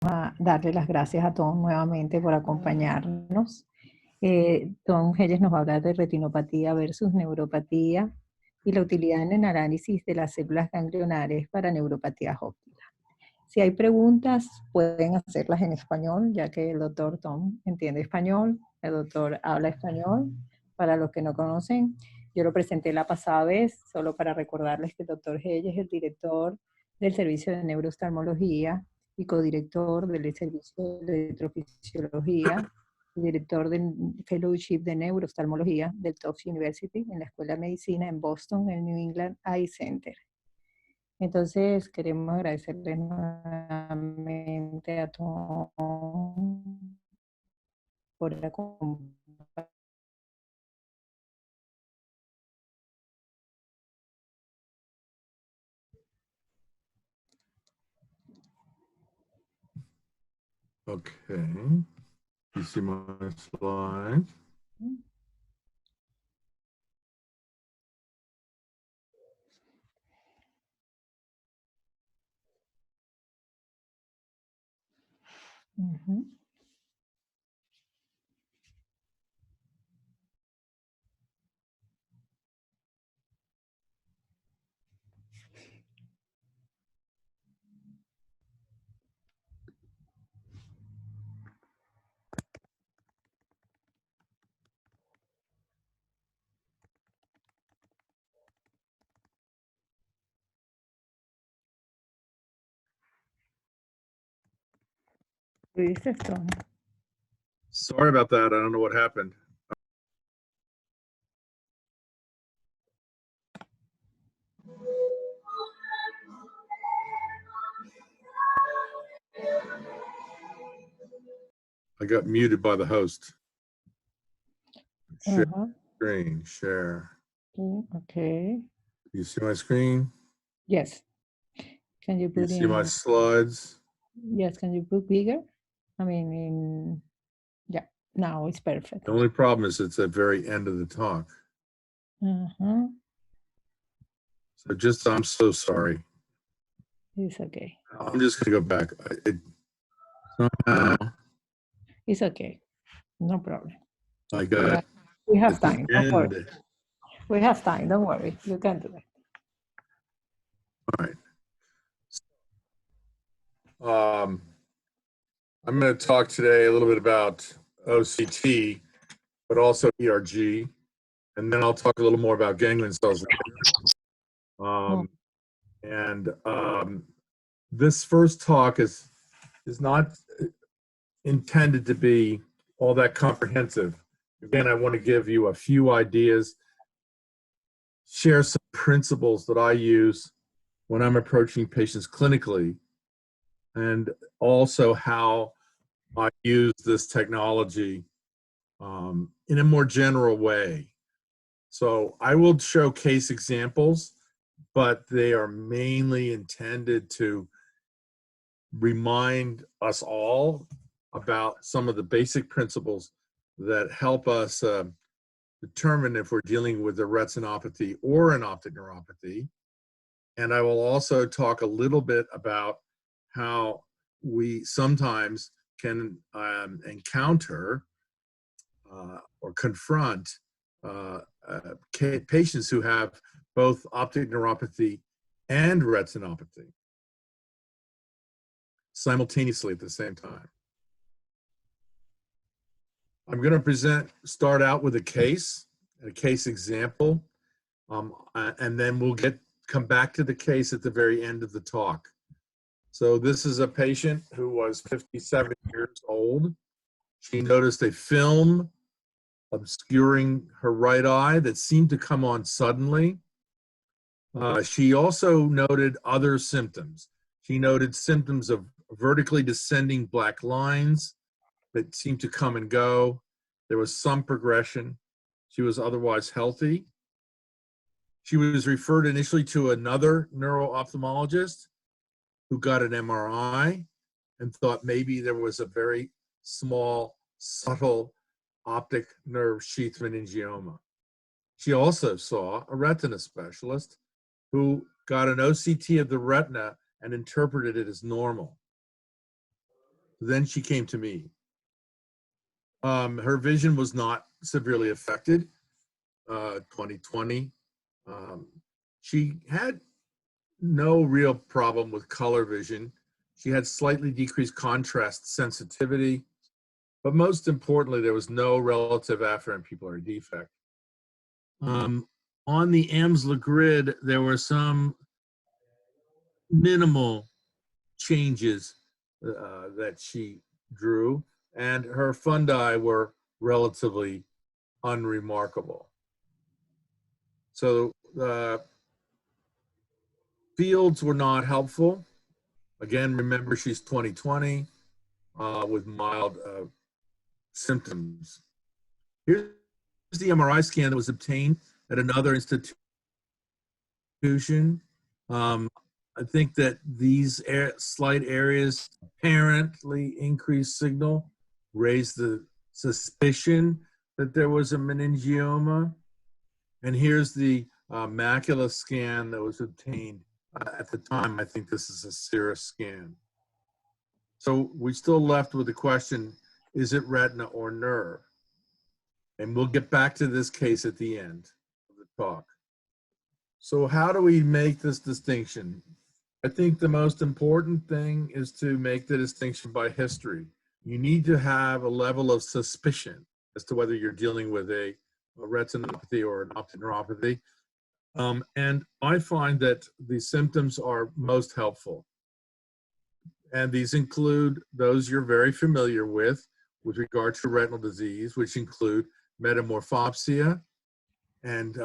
a darle las gracias a todos nuevamente por acompañarnos. Tom Hedges nos va a hablar de retinopatía versus neuropatía y la utilidad en el análisis de las células ganglionares para neuropatías ópticas. Si hay preguntas, pueden hacerlas en español, ya que el doctor Tom entiende español, el doctor habla español. Para los que no conocen, yo lo presenté la pasada vez, solo para recordarles que el doctor Hedges es el director del Servicio de Neurooftalmología y codirector del Servicio de Electrofisiología, y director del Fellowship de Neurooftalmología del Tufts University en la Escuela de Medicina en Boston, en New England Eye Center. Entonces, queremos agradecerles nuevamente a todos por acompañarnos. Okay. You see my slide? Sorry about that. I don't know what happened. I got muted by the host. Share screen, share. Okay. You see my screen? Yes. Can you put see my slides? Yes, can you put bigger? I mean, yeah, now it's perfect. The only problem is it's at the very end of the talk. So just, I'm so sorry. It's okay. I'm just gonna go back. Somehow It's okay. No problem. I got We have time. Don't worry. We have time. Don't worry. You can do it. All right. I'm going to talk today a little bit about OCT, but also ERG, and then I'll talk a little more about ganglion cells. This first talk is not intended to be all that comprehensive. Again, I want to give you a few ideas, share some principles that I use when I'm approaching patients clinically, and also how I use this technology in a more general way. So I will show case examples, but they are mainly intended to remind us all about some of the basic principles that help us determine if we're dealing with a retinopathy or an optic neuropathy. And I will also talk a little bit about how we sometimes can encounter or confront patients who have both optic neuropathy and retinopathy simultaneously at the same time. I'm going to start out with a case example, and then we'll come back to the case at the very end of the talk. So this is a patient who was 57 years old. She noticed a film obscuring her right eye that seemed to come on suddenly. She also noted other symptoms. She noted symptoms of vertically descending black lines that seemed to come and go. There was some progression. She was otherwise healthy. She was referred initially to another neuro-ophthalmologist who got an MRI and thought maybe there was a very small, subtle optic nerve sheath meningioma. She also saw a retina specialist who got an OCT of the retina and interpreted it as normal. Then she came to me. Her vision was not severely affected, 2020. She had no real problem with color vision. She had slightly decreased contrast sensitivity, but most importantly, there was no relative afferent pupillary defect. On the Amsler grid, there were some minimal changes that she drew, and her fundi were relatively unremarkable. So the fields were not helpful. Again, remember she's 2020 with mild symptoms. Here's the MRI scan that was obtained at another institution. I think that these slight areas apparently increased signal, raised the suspicion that there was a meningioma. And here's the macula scan that was obtained at the time. I think this is a serous scan. So we're still left with the question, is it retina or nerve? And we'll get back to this case at the end of the talk. So how do we make this distinction? I think the most important thing is to make the distinction by history. You need to have a level of suspicion as to whether you're dealing with a retinopathy or an optic neuropathy. And I find that the symptoms are most helpful. And these include those you're very familiar with regard to retinal disease, which include metamorphopsia. And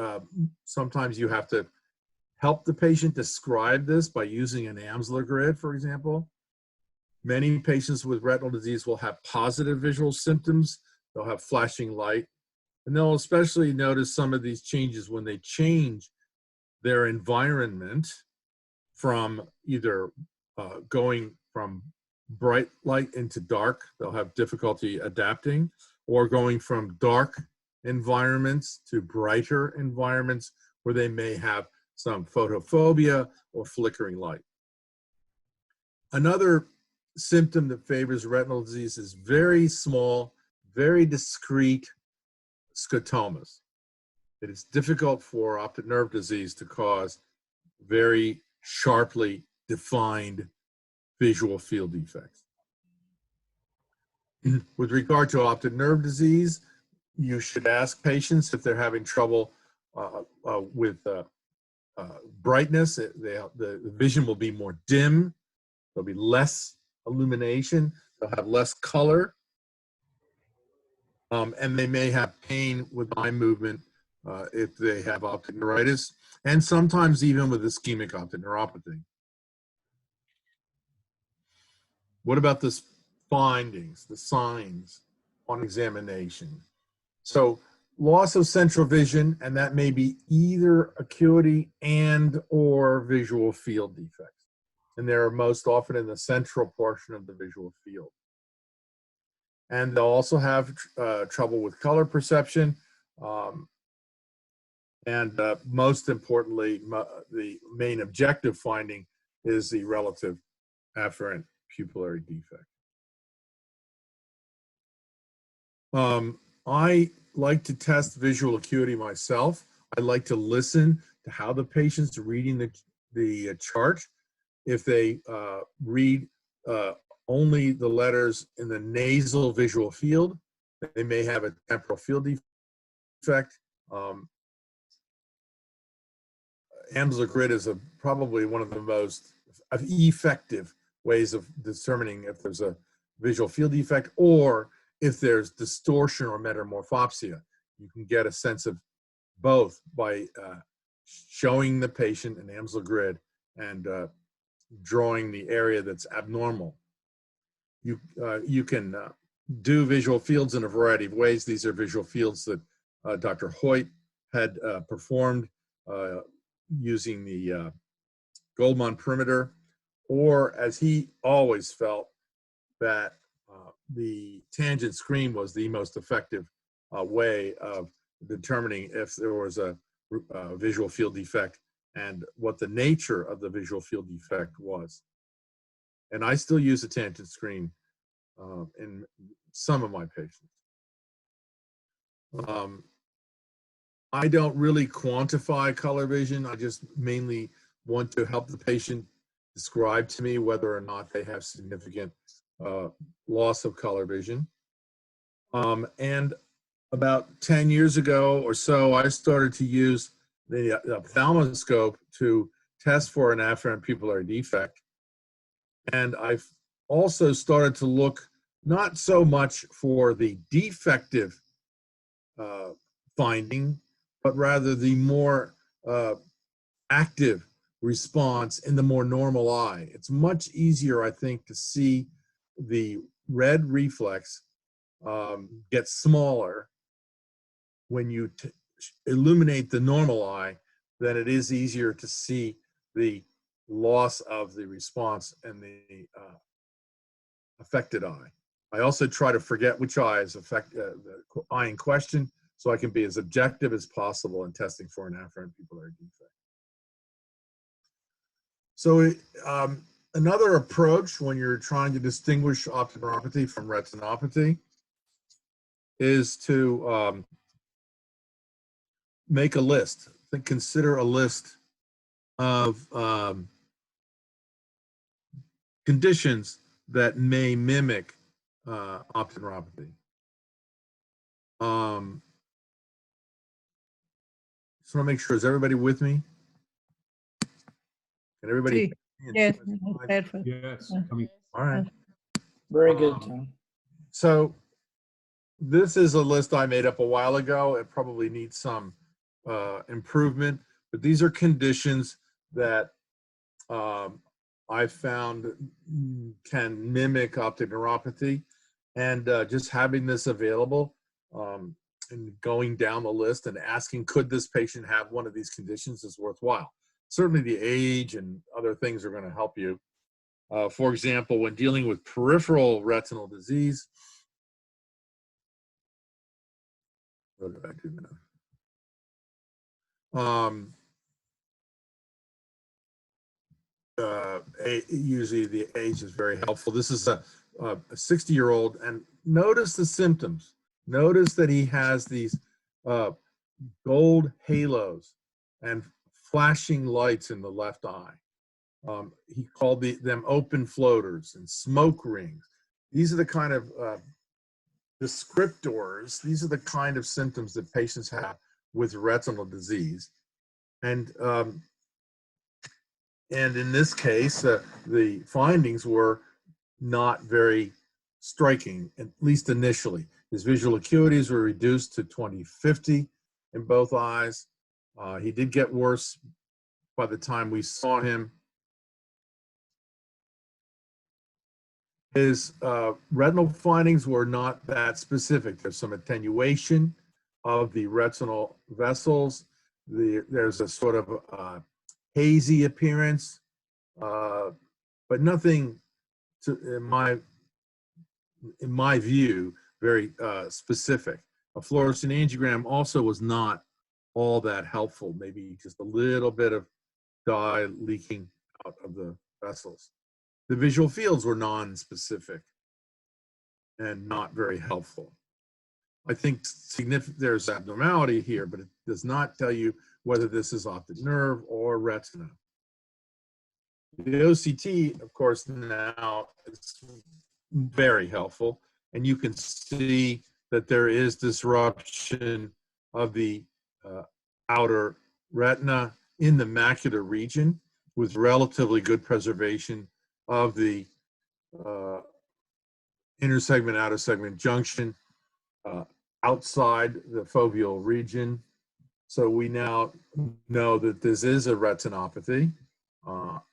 sometimes you have to help the patient describe this by using an Amsler grid, for example. Many patients with retinal disease will have positive visual symptoms. They'll have flashing light. And they'll especially notice some of these changes when they change their environment from either going from bright light into dark. They'll have difficulty adapting, or going from dark environments to brighter environments where they may have some photophobia or flickering light. Another symptom that favors retinal disease is very small, very discrete scotomas. It is difficult for optic nerve disease to cause very sharply defined visual field defects. With regard to optic nerve disease, you should ask patients if they're having trouble with brightness. The vision will be more dim. There'll be less illumination. They'll have less color. And they may have pain with eye movement if they have optic neuritis, and sometimes even with ischemic optic neuropathy. What about the findings, the signs on examination? So loss of central vision, and that may be either acuity and or visual field defects. And they're most often in the central portion of the visual field. And they'll also have trouble with color perception. And most importantly, the main objective finding is the relative afferent pupillary defect. I like to test visual acuity myself. I like to listen to how the patient's reading the chart. If they read only the letters in the nasal visual field, they may have a temporal field defect. Amsler grid is probably one of the most effective ways of determining if there's a visual field defect or if there's distortion or metamorphopsia. You can get a sense of both by showing the patient an Amsler grid and drawing the area that's abnormal. You can do visual fields in a variety of ways. These are visual fields that Dr. Hoyt had performed using the Goldman perimeter, or as he always felt, that the tangent screen was the most effective way of determining if there was a visual field defect and what the nature of the visual field defect was. And I still use a tangent screen in some of my patients. I don't really quantify color vision. I just mainly want to help the patient describe to me whether or not they have significant loss of color vision. And about 10 years ago or so, I started to use the ophthalmoscope to test for an afferent pupillary defect. And I've also started to look not so much for the defective finding, but rather the more active response in the more normal eye. It's much easier, I think, to see the red reflex get smaller when you illuminate the normal eye than it is easier to see the loss of the response in the affected eye. I also try to forget which eye is the eye in question, so I can be as objective as possible in testing for an afferent pupillary defect. So another approach when you're trying to distinguish optic neuropathy from retinopathy is to make a list. Consider a list of conditions that may mimic optic neuropathy. Just want to make sure, is everybody with me? Can everybody? Sí. Yes, perfect. Yes. All right. Very good, Tom. So this is a list I made up a while ago. It probably needs some improvement, but these are conditions that I found can mimic optic neuropathy, and just having this available and going down the list and asking, could this patient have one of these conditions, is worthwhile. Certainly the age and other things are going to help you. For example, when dealing with peripheral retinal disease, go back to usually the age is very helpful. This is a 60-year-old, and notice the symptoms. Notice that he has these gold halos and flashing lights in the left eye. He called them open floaters and smoke rings. These are the kind of descriptors. These are the kind of symptoms that patients have with retinal disease. And in this case, the findings were not very striking, at least initially. His visual acuities were reduced to 20/50 in both eyes. He did get worse by the time we saw him. His retinal findings were not that specific. There's some attenuation of the retinal vessels. There's a sort of hazy appearance, but nothing, in my view, very specific. A fluorescein angiogram also was not all that helpful, maybe just a little bit of dye leaking out of the vessels. The visual fields were non-specific and not very helpful. I think there's abnormality here, but it does not tell you whether this is optic nerve or retina. The OCT, of course, now is very helpful, and you can see that there is disruption of the outer retina in the macular region with relatively good preservation of the inner segment, outer segment junction outside the foveal region. So we now know that this is a retinopathy,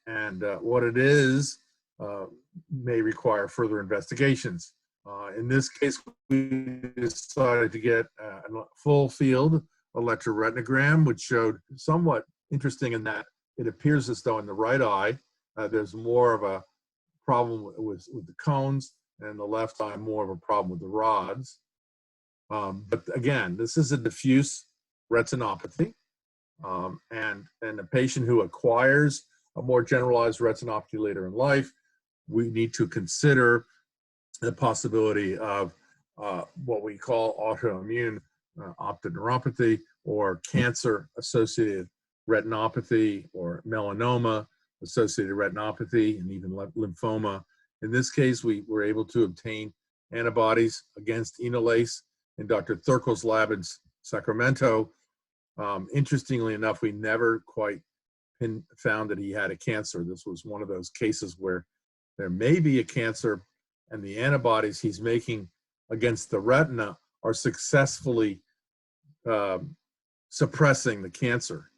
and what it is may require further investigations. In this case, we decided to get a full field electroretinogram, which showed somewhat interesting in that it appears as though in the right eye, there's more of a problem with the cones, and in the left eye, more of a problem with the rods. But again, this is a diffuse retinopathy, and a patient who acquires a more generalized retinopathy later in life, we need to consider the possibility of what we call autoimmune optic neuropathy, or cancer-associated retinopathy, or melanoma-associated retinopathy, and even lymphoma. In this case, we were able to obtain antibodies against enolase in Dr. Thurkel's lab in Sacramento. Interestingly enough, we never quite found that he had a cancer. This was one of those cases where there may be a cancer, and the antibodies he's making against the retina are successfully suppressing the cancer.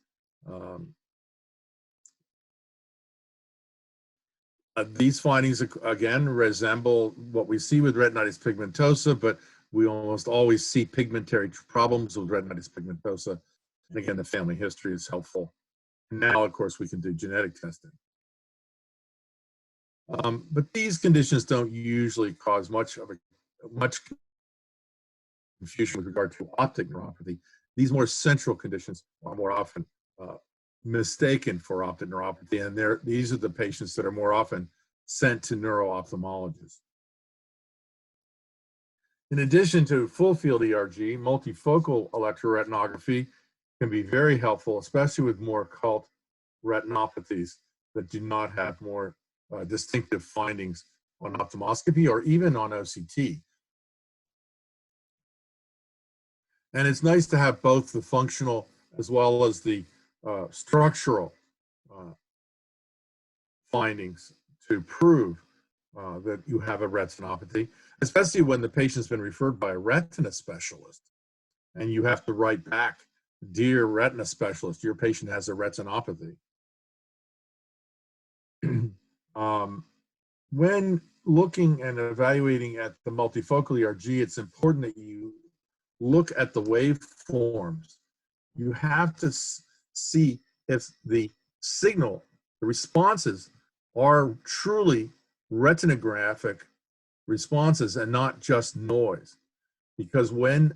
These findings, again, resemble what we see with retinitis pigmentosa, but we almost always see pigmentary problems with retinitis pigmentosa. And again, the family history is helpful. Now, of course, we can do genetic testing. But these conditions don't usually cause much confusion with regard to optic neuropathy. These more central conditions are more often mistaken for optic neuropathy, and these are the patients that are more often sent to neuro-ophthalmologists. In addition to full field ERG, multifocal electroretinography can be very helpful, especially with more occult retinopathies that do not have more distinctive findings on ophthalmoscopy or even on OCT. And it's nice to have both the functional as well as the structural findings to prove that you have a retinopathy, especially when the patient's been referred by a retina specialist and you have to write back, "Dear retina specialist, your patient has a retinopathy." When looking and evaluating at the multifocal ERG, it's important that you look at the waveforms. You have to see if the signal, the responses, are truly retinographic responses and not just noise. Because when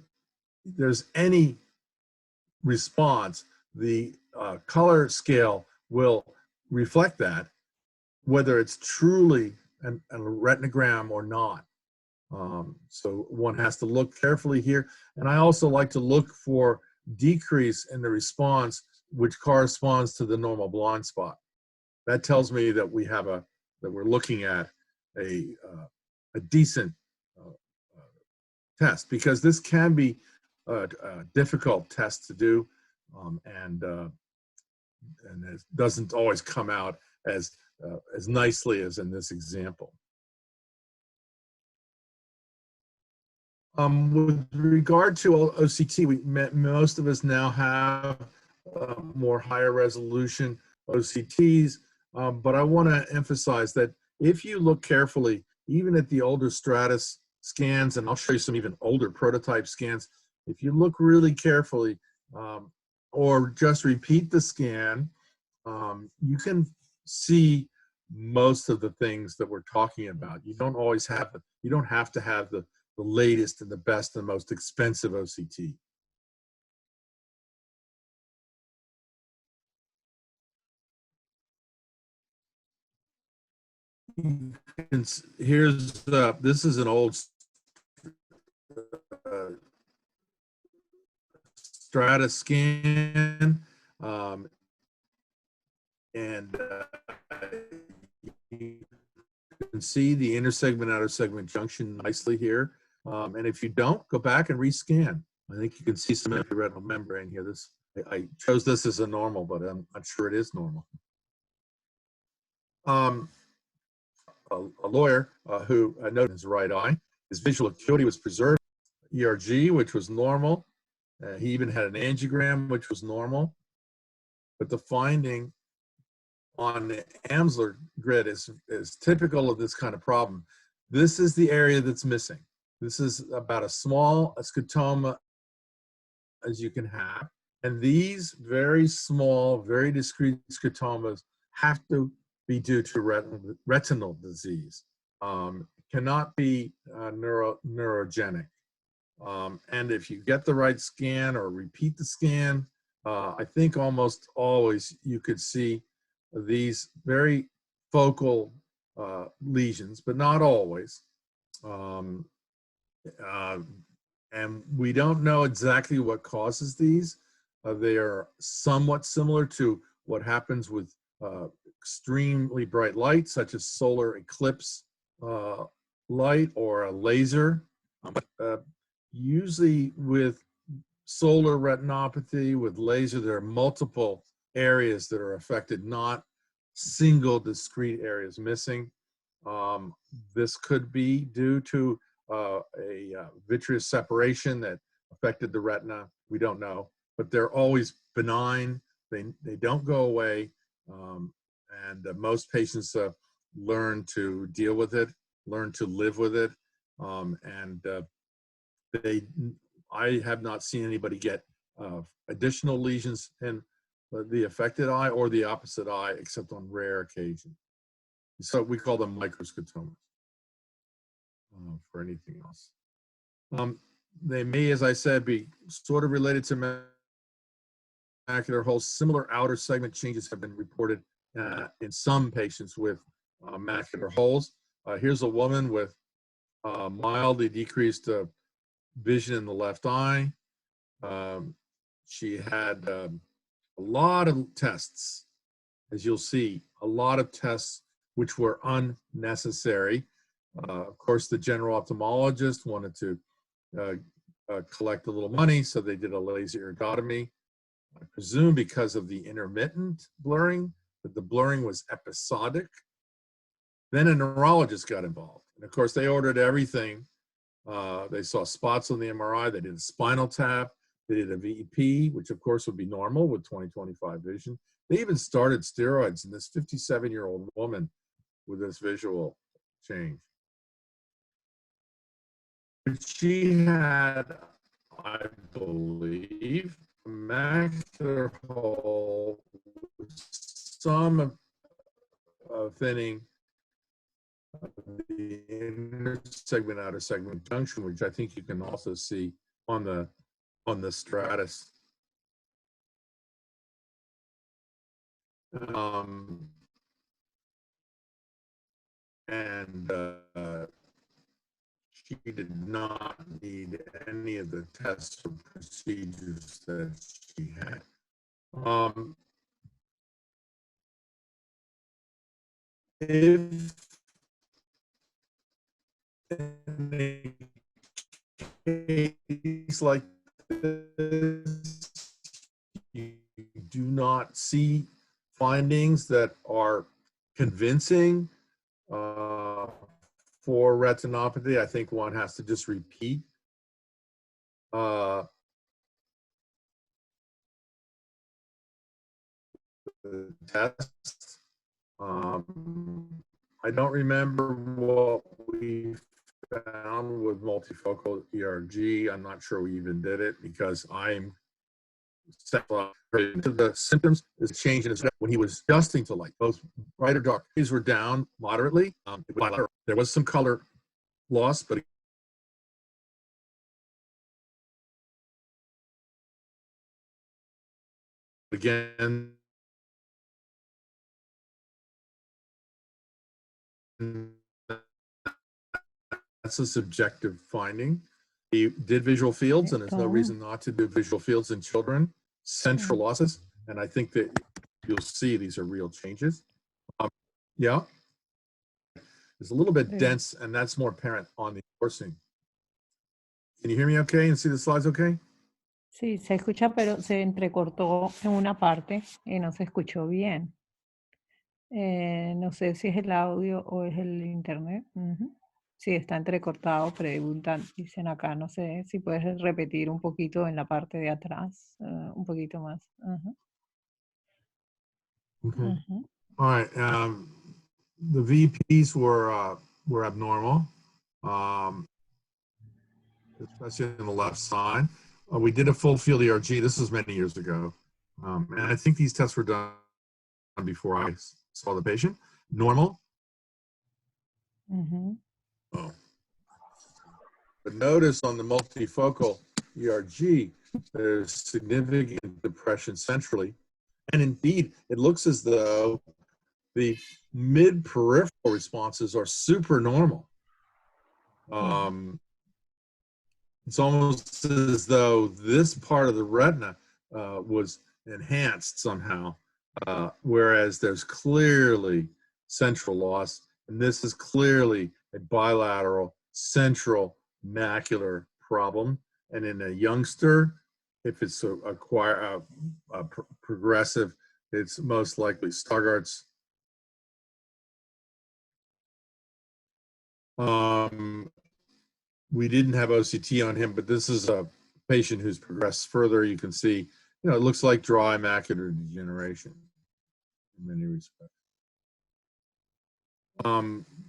there's any response, the color scale will reflect that, whether it's truly a retinogram or not. So one has to look carefully here. And I also like to look for decrease in the response, which corresponds to the normal blind spot. That tells me that we're looking at a decent test, because this can be a difficult test to do, and it doesn't always come out as nicely as in this example. With regard to OCT, most of us now have more higher resolution OCTs, but I want to emphasize that if you look carefully, even at the older Stratus scans, and I'll show you some even older prototype scans, if you look really carefully, or just repeat the scan, you can see most of the things that we're talking about. You don't always have you don't have to have the latest and the best and most expensive OCT. This is an old Stratus scan, and you can see the inner segment, outer segment junction nicely here. And if you don't, go back and rescan. I think you can see some retinal membrane here. I chose this as a normal, but I'm not sure it is normal. A lawyer who noted his right eye, his visual acuity was preserved. ERG, which was normal. He even had an angiogram, which was normal. But the finding on the Amsler grid is typical of this kind of problem. This is the area that's missing. This is about as small a scotoma as you can have. And these very small, very discrete scotomas have to be due to retinal disease. Cannot be neurogenic. And if you get the right scan or repeat the scan, I think almost always you could see these very focal lesions, but not always. Um, uh, and we don't know exactly what causes these. They are somewhat similar to what happens with extremely bright light, such as solar eclipse light or a laser. Usually with solar retinopathy, with laser, there are multiple areas that are affected, not single discrete areas missing. This could be due to a vitreous separation that affected the retina. We don't know, but they're always benign. They don't go away, and most patients learn to deal with it, learn to live with it, and I have not seen anybody get additional lesions in the affected eye or the opposite eye, except on rare occasions. So we call them microscotomas for anything else. They may, as I said, be sort of related to macular holes. Similar outer segment changes have been reported in some patients with macular holes. Here's a woman with mildly decreased vision in the left eye. She had a lot of tests, as you'll see, a lot of tests which were unnecessary. Of course, the general ophthalmologist wanted to collect a little money, so they did a laser iridotomy. I presume because of the intermittent blurring, that the blurring was episodic. Then a neurologist got involved. And of course, they ordered everything. They saw spots on the MRI. They did a spinal tap. They did a VEP, which of course would be normal with 20/25 vision. They even started steroids in this 57-year-old woman with this visual change. But she had, I believe, a macular hole with some thinning of the inner segment, outer segment junction, which I think you can also see on the stratus. And she did not need any of the tests or procedures that she had. If in a case like this, you do not see findings that are convincing for retinopathy, I think one has to just repeat the test. I don't remember what we found with multifocal ERG. I'm not sure we even did it because I'm the symptoms is change in his when he was adjusting to light, both bright or dark. These were down moderately. There was some color loss, but again, that's a subjective finding. He did visual fields, and there's no reason not to do visual fields in children. Central losses, and I think that you'll see these are real changes. Yeah, it's a little bit dense, and that's more apparent on the coursing. Can you hear me okay and see the slides okay? Sí, se escucha, pero se entrecortó en una parte y no se escuchó bien. No sé si es el audio o es el internet. Sí, está entrecortado, preguntan, dicen acá, no sé si puedes repetir un poquito en la parte de atrás, un poquito más. Okay. All right. The VPs were abnormal, especially on the left side. We did a full field ERG. This was many years ago, and I think these tests were done before I saw the patient. Normal. Oh. But notice on the multifocal ERG, there's significant depression centrally. And indeed, it looks as though the mid-peripheral responses are super normal. It's almost as though this part of the retina was enhanced somehow, whereas there's clearly central loss, and this is clearly a bilateral central macular problem. And in a youngster, if it's progressive, it's most likely Stargardt's. We didn't have OCT on him, but this is a patient who's progressed further. You can see, it looks like dry macular degeneration in many respects.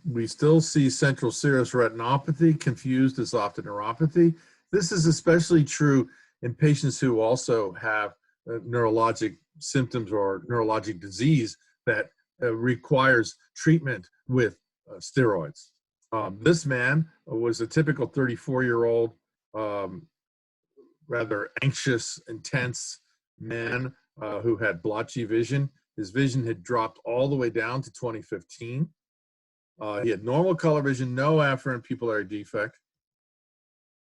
We still see central serous retinopathy confused as optic neuropathy. This is especially true in patients who also have neurologic symptoms or neurologic disease that requires treatment with steroids. This man was a typical 34-year-old, rather anxious, intense man who had blotchy vision. His vision had dropped all the way down to 2015. He had normal color vision, no afferent pupillary defect,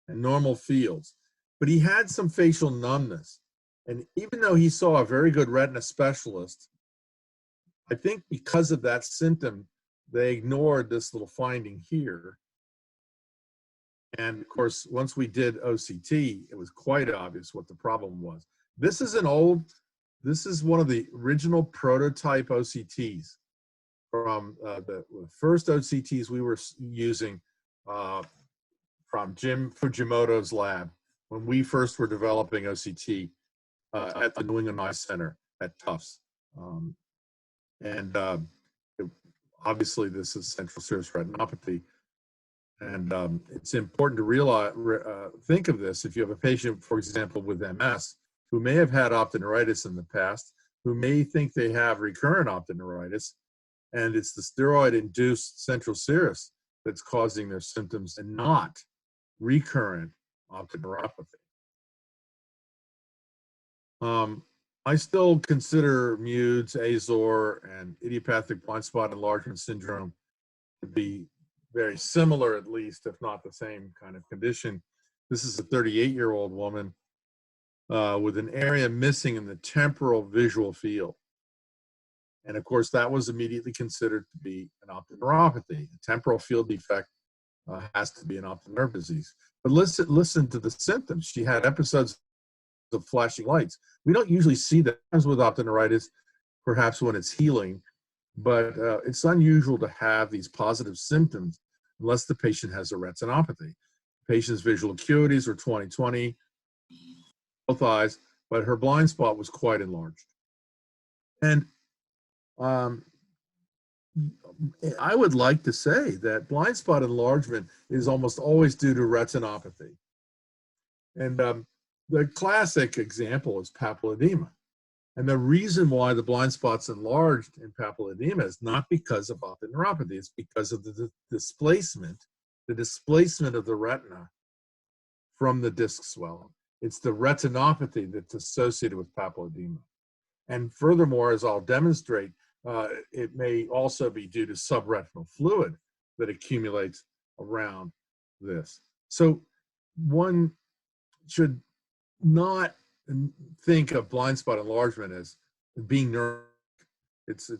and normal fields. But he had some facial numbness. And even though he saw a very good retina specialist, I think because of that symptom, they ignored this little finding here. And of course, once we did OCT, it was quite obvious what the problem was. This is one of the original prototype OCTs from the first OCTs we were using from Jim Fujimoto's lab when we first were developing OCT at the New England Eye Center at Tufts. Obviously, this is central serous retinopathy. And it's important to realize, think of this. If you have a patient, for example, with MS, who may have had optic neuritis in the past, who may think they have recurrent optic neuritis, and it's the steroid-induced central serous that's causing their symptoms and not recurrent optic neuropathy. I still consider MUDES, Azor, and idiopathic blind spot enlargement syndrome to be very similar, at least, if not the same kind of condition. This is a 38-year-old woman with an area missing in the temporal visual field. And of course, that was immediately considered to be an optic neuropathy. A temporal field defect has to be an optic nerve disease. But listen to the symptoms. She had episodes of flashing lights. We don't usually see that with optic neuritis, perhaps when it's healing, but it's unusual to have these positive symptoms unless the patient has a retinopathy. Patient's visual acuities were 20/20, both eyes, but her blind spot was quite enlarged. And I would like to say that blind spot enlargement is almost always due to retinopathy. And the classic example is papilledema. And the reason why the blind spot's enlarged in papilledema is not because of optic neuropathy, it's because of the displacement of the retina from the disc swelling. It's the retinopathy that's associated with papilledema. And furthermore, as I'll demonstrate, it may also be due to subretinal fluid that accumulates around this. So one should not think of blind spot enlargement as being neurotic. It's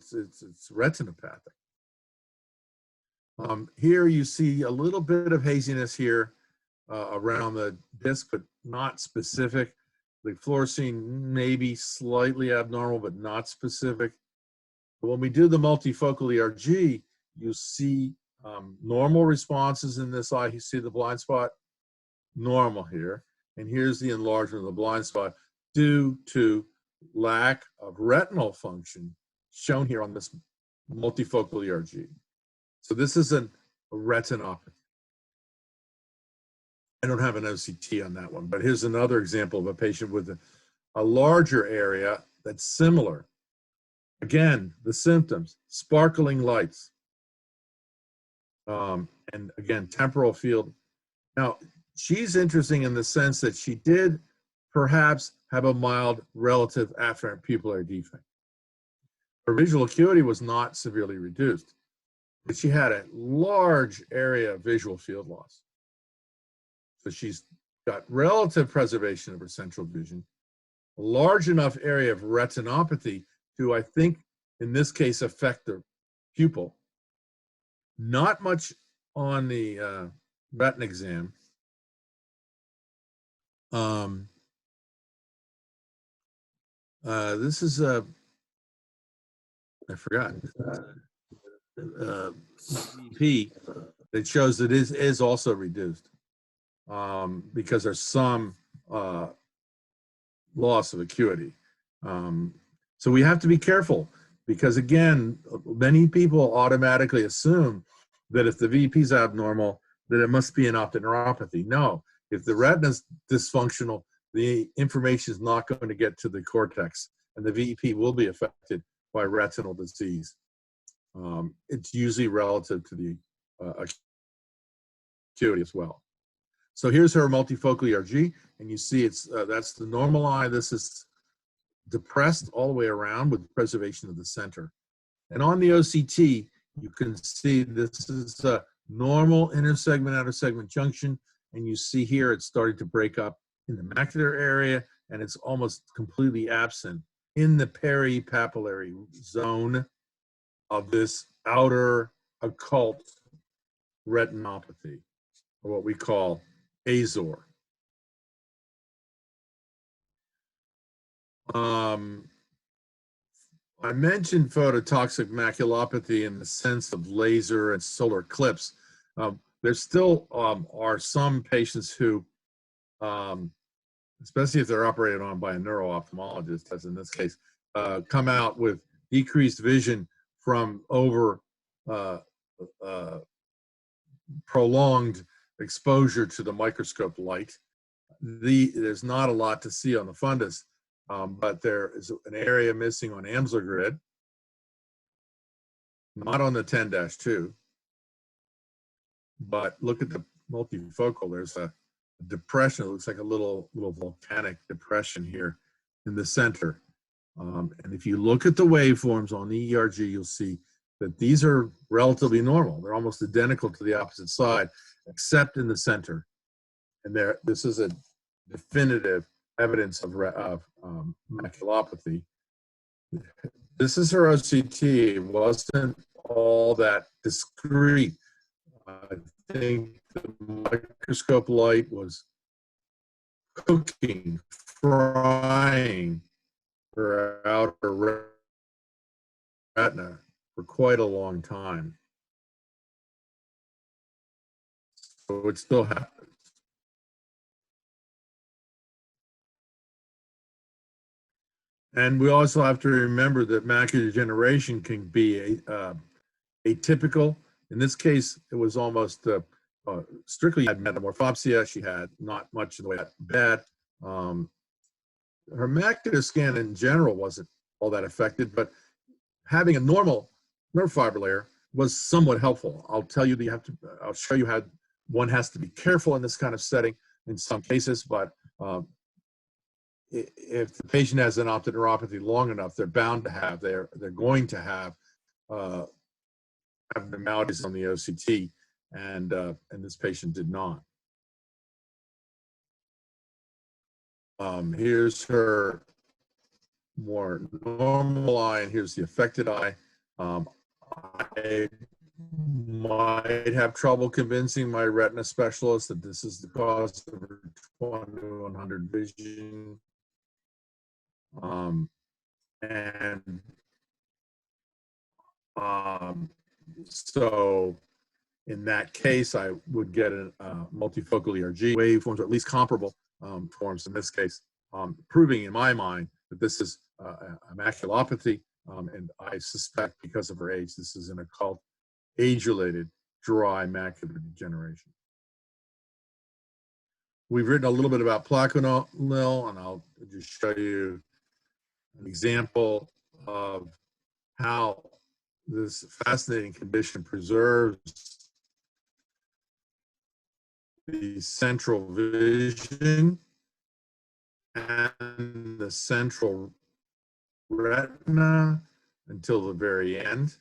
retinopathic. Here you see a little bit of haziness here around the disc, but not specific. The fluorescein may be slightly abnormal, but not specific. But when we do the multifocal ERG, you see normal responses in this eye. You see the blind spot, normal here. And here's the enlargement of the blind spot due to lack of retinal function shown here on this multifocal ERG. So this is a retinopathy. I don't have an OCT on that one, but here's another example of a patient with a larger area that's similar. Again, the symptoms, sparkling lights. And again, temporal field. Now, she's interesting in the sense that she did perhaps have a mild relative afferent pupillary defect. Her visual acuity was not severely reduced, but she had a large area of visual field loss. So she's got relative preservation of her central vision, a large enough area of retinopathy to, I think, in this case, affect the pupil. Not much on the retina exam. This is I forgot. VP that shows that it is also reduced because there's some loss of acuity. So we have to be careful because, again, many people automatically assume that if the VP is abnormal, that it must be an optic neuropathy. No, if the retina is dysfunctional, the information is not going to get to the cortex, and the VP will be affected by retinal disease. It's usually relative to the acuity as well. So here's her multifocal ERG, and you see it's that's the normal eye. This is depressed all the way around with preservation of the center. And on the OCT, you can see this is a normal inner segment, outer segment junction, and you see here it's starting to break up in the macular area, and it's almost completely absent in the peripapillary zone of this outer occult retinopathy, or what we call azure. I mentioned phototoxic maculopathy in the sense of laser and solar eclipse. There still are some patients who, especially if they're operated on by a neuro-ophthalmologist, as in this case, come out with decreased vision from over prolonged exposure to the microscope light. There's not a lot to see on the fundus, but there is an area missing on Amsler grid, not on the 10-2. But look at the multifocal. There's a depression. It looks like a little volcanic depression here in the center. And if you look at the waveforms on the ERG, you'll see that these are relatively normal. They're almost identical to the opposite side, except in the center. And this is a definitive evidence of maculopathy. This is her OCT. It wasn't all that discrete. I think the microscope light was cooking, frying her outer retina for quite a long time. So it still happens. And we also have to remember that macular degeneration can be atypical. In this case, it was almost strictly had metamorphopsia. She had not much in the way of bad. Her macular scan in general wasn't all that affected, but having a normal nerve fiber layer was somewhat helpful. I'll tell you that I'll show you how one has to be careful in this kind of setting in some cases, but if the patient has an optic neuropathy long enough, they're bound to have, they're going to have abnormalities on the OCT, and this patient did not. Here's her more normal eye, and here's the affected eye. I might have trouble convincing my retina specialist that this is the cause of her 20/100 vision. So in that case, I would get a multifocal ERG waveforms, or at least comparable forms in this case, proving in my mind that this is a maculopathy, and I suspect because of her age, this is an occult age-related dry macular degeneration. We've written a little bit about plaquenil, and I'll just show you an example of how this fascinating condition preserves the central vision and the central retina until the very end.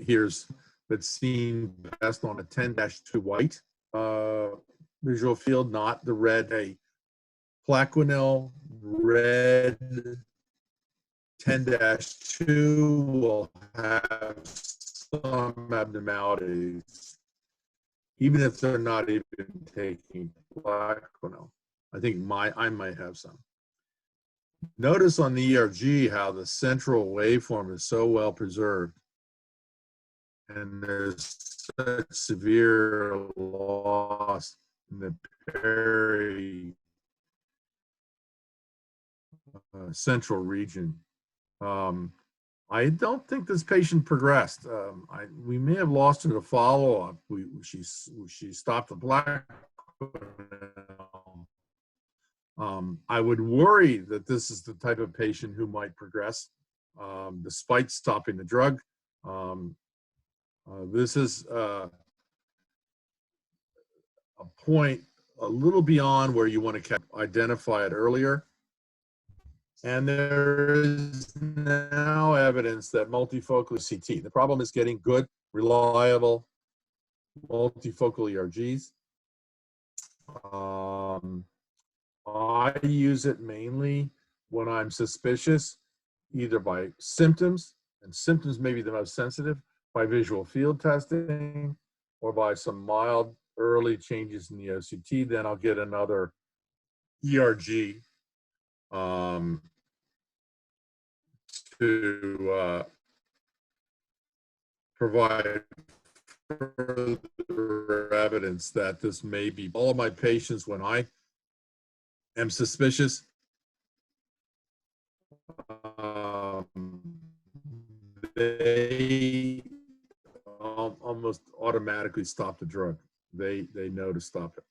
Here's that's seen best on a 10-2 white visual field, not the red. A Plaquenil red 10-2 will have some abnormalities, even if they're not even taking Plaquenil. I think I might have some. Notice on the ERG how the central waveform is so well preserved, and there's such severe loss in the central region. I don't think this patient progressed. We may have lost her to follow-up. She stopped the Plaquenil. I would worry that this is the type of patient who might progress despite stopping the drug. This is a point a little beyond where you want to identify it earlier. And there is now evidence that multifocal CT, the problem is getting good, reliable multifocal ERGs. I use it mainly when I'm suspicious, either by symptoms, and symptoms may be the most sensitive, by visual field testing, or by some mild early changes in the OCT. Then I'll get another ERG to provide further evidence that this may be. All of my patients, when I am suspicious, they almost automatically stop the drug. They know to stop it.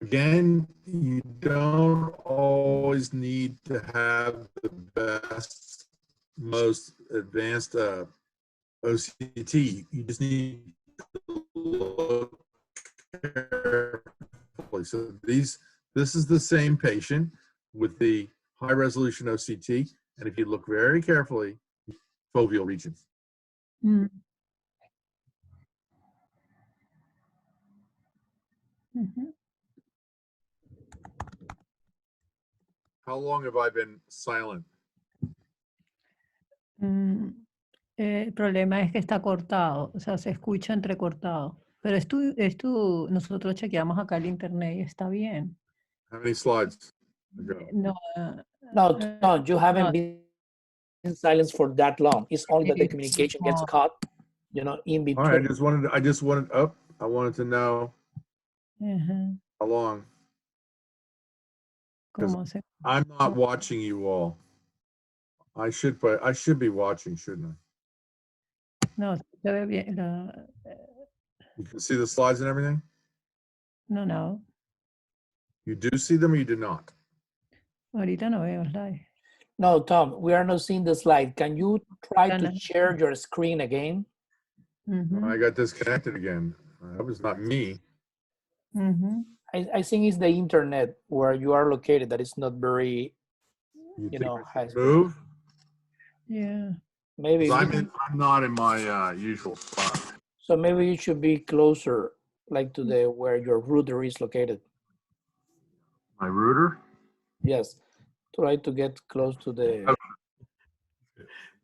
Again, you don't always need to have the best, most advanced OCT. You just need to look carefully. So this is the same patient with the high resolution OCT, and if you look very carefully, foveal regions. Mm. Mhm. How long have I been silent? El problema es que está cortado, o sea, se escucha entrecortado. Pero nosotros chequeamos acá el internet y está bien. How many slides ago? No, No, Tom, you haven't no, been in silence for that long. It's only that the communication gets no. cut, in All between. right, I wanted to know Ajá. how long. Because ¿Cómo se? I'm not watching you all. I should be watching, shouldn't I? No, se ve bien. You can see the slides and everything? No. You do see them or you do not? Ahorita no veo slide. No, Tom, we are not seeing the slide. Can you try to share your screen again? I got disconnected again. That was not me. I think it's the internet where you are located that is not very, You think I high should speed. move? Yeah. Maybe. I'm not in my usual spot. So maybe you should be closer, like to the where your router is located. My router? Yes. Try to get close to the. Okay.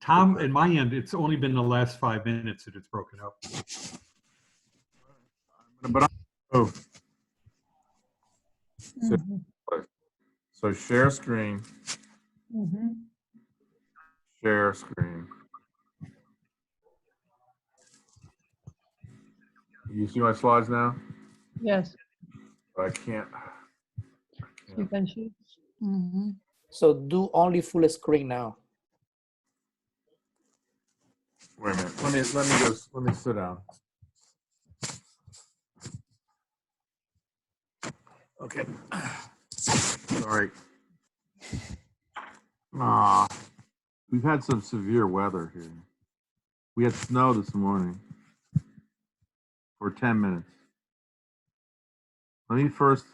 Tom, at my end, it's only been the last 5 minutes that it's broken up. But so share screen. Share screen. You see my slides now? Yes. I can't. You can choose. So do only full screen now. Wait a minute. Let me sit down. Okay. Sorry. We've had some severe weather here. We had snow this morning for 10 minutes. Let me first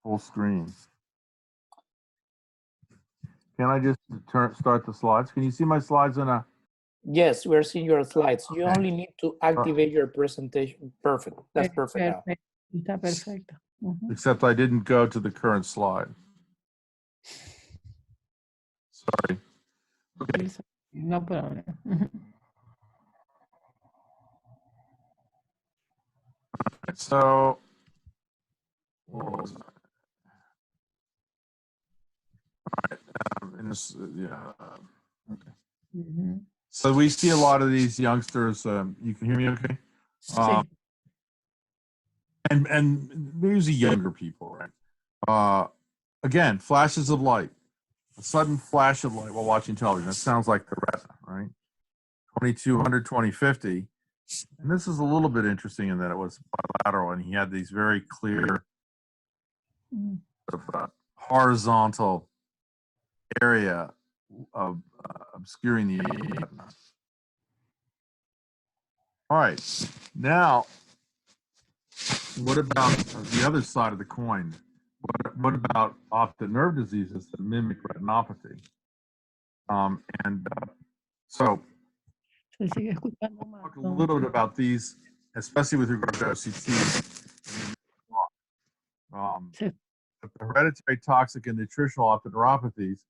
full screen. Can I just start the slides? Can you see my slides on a Yes, we're seeing your slides. You Okay. only need to activate your presentation. Perfect. That's perfect now. Perfecto. Está perfecto. Ujú. Except I didn't go to the current slide. Sorry. Okay. No problem. Ujú. So, what was I? All right. And this, yeah. Okay. Ujú. So we see a lot of these youngsters. You can hear me okay? Sí. And usually younger people, right? Again, flashes of light, a sudden flash of light while watching television. That sounds like the retina, right? 2200, 2050. And this is a little bit interesting in that it was bilateral and he had these very clear Mm. sort of, horizontal area of obscuring the retina. All right, now, what about the other side of the coin? What about optic nerve diseases that mimic retinopathy? So, Se sigue escuchando mal, talk a ¿no? little bit about these, especially with regard to OCT. Se- The hereditary toxic and nutritional optic neuropathies,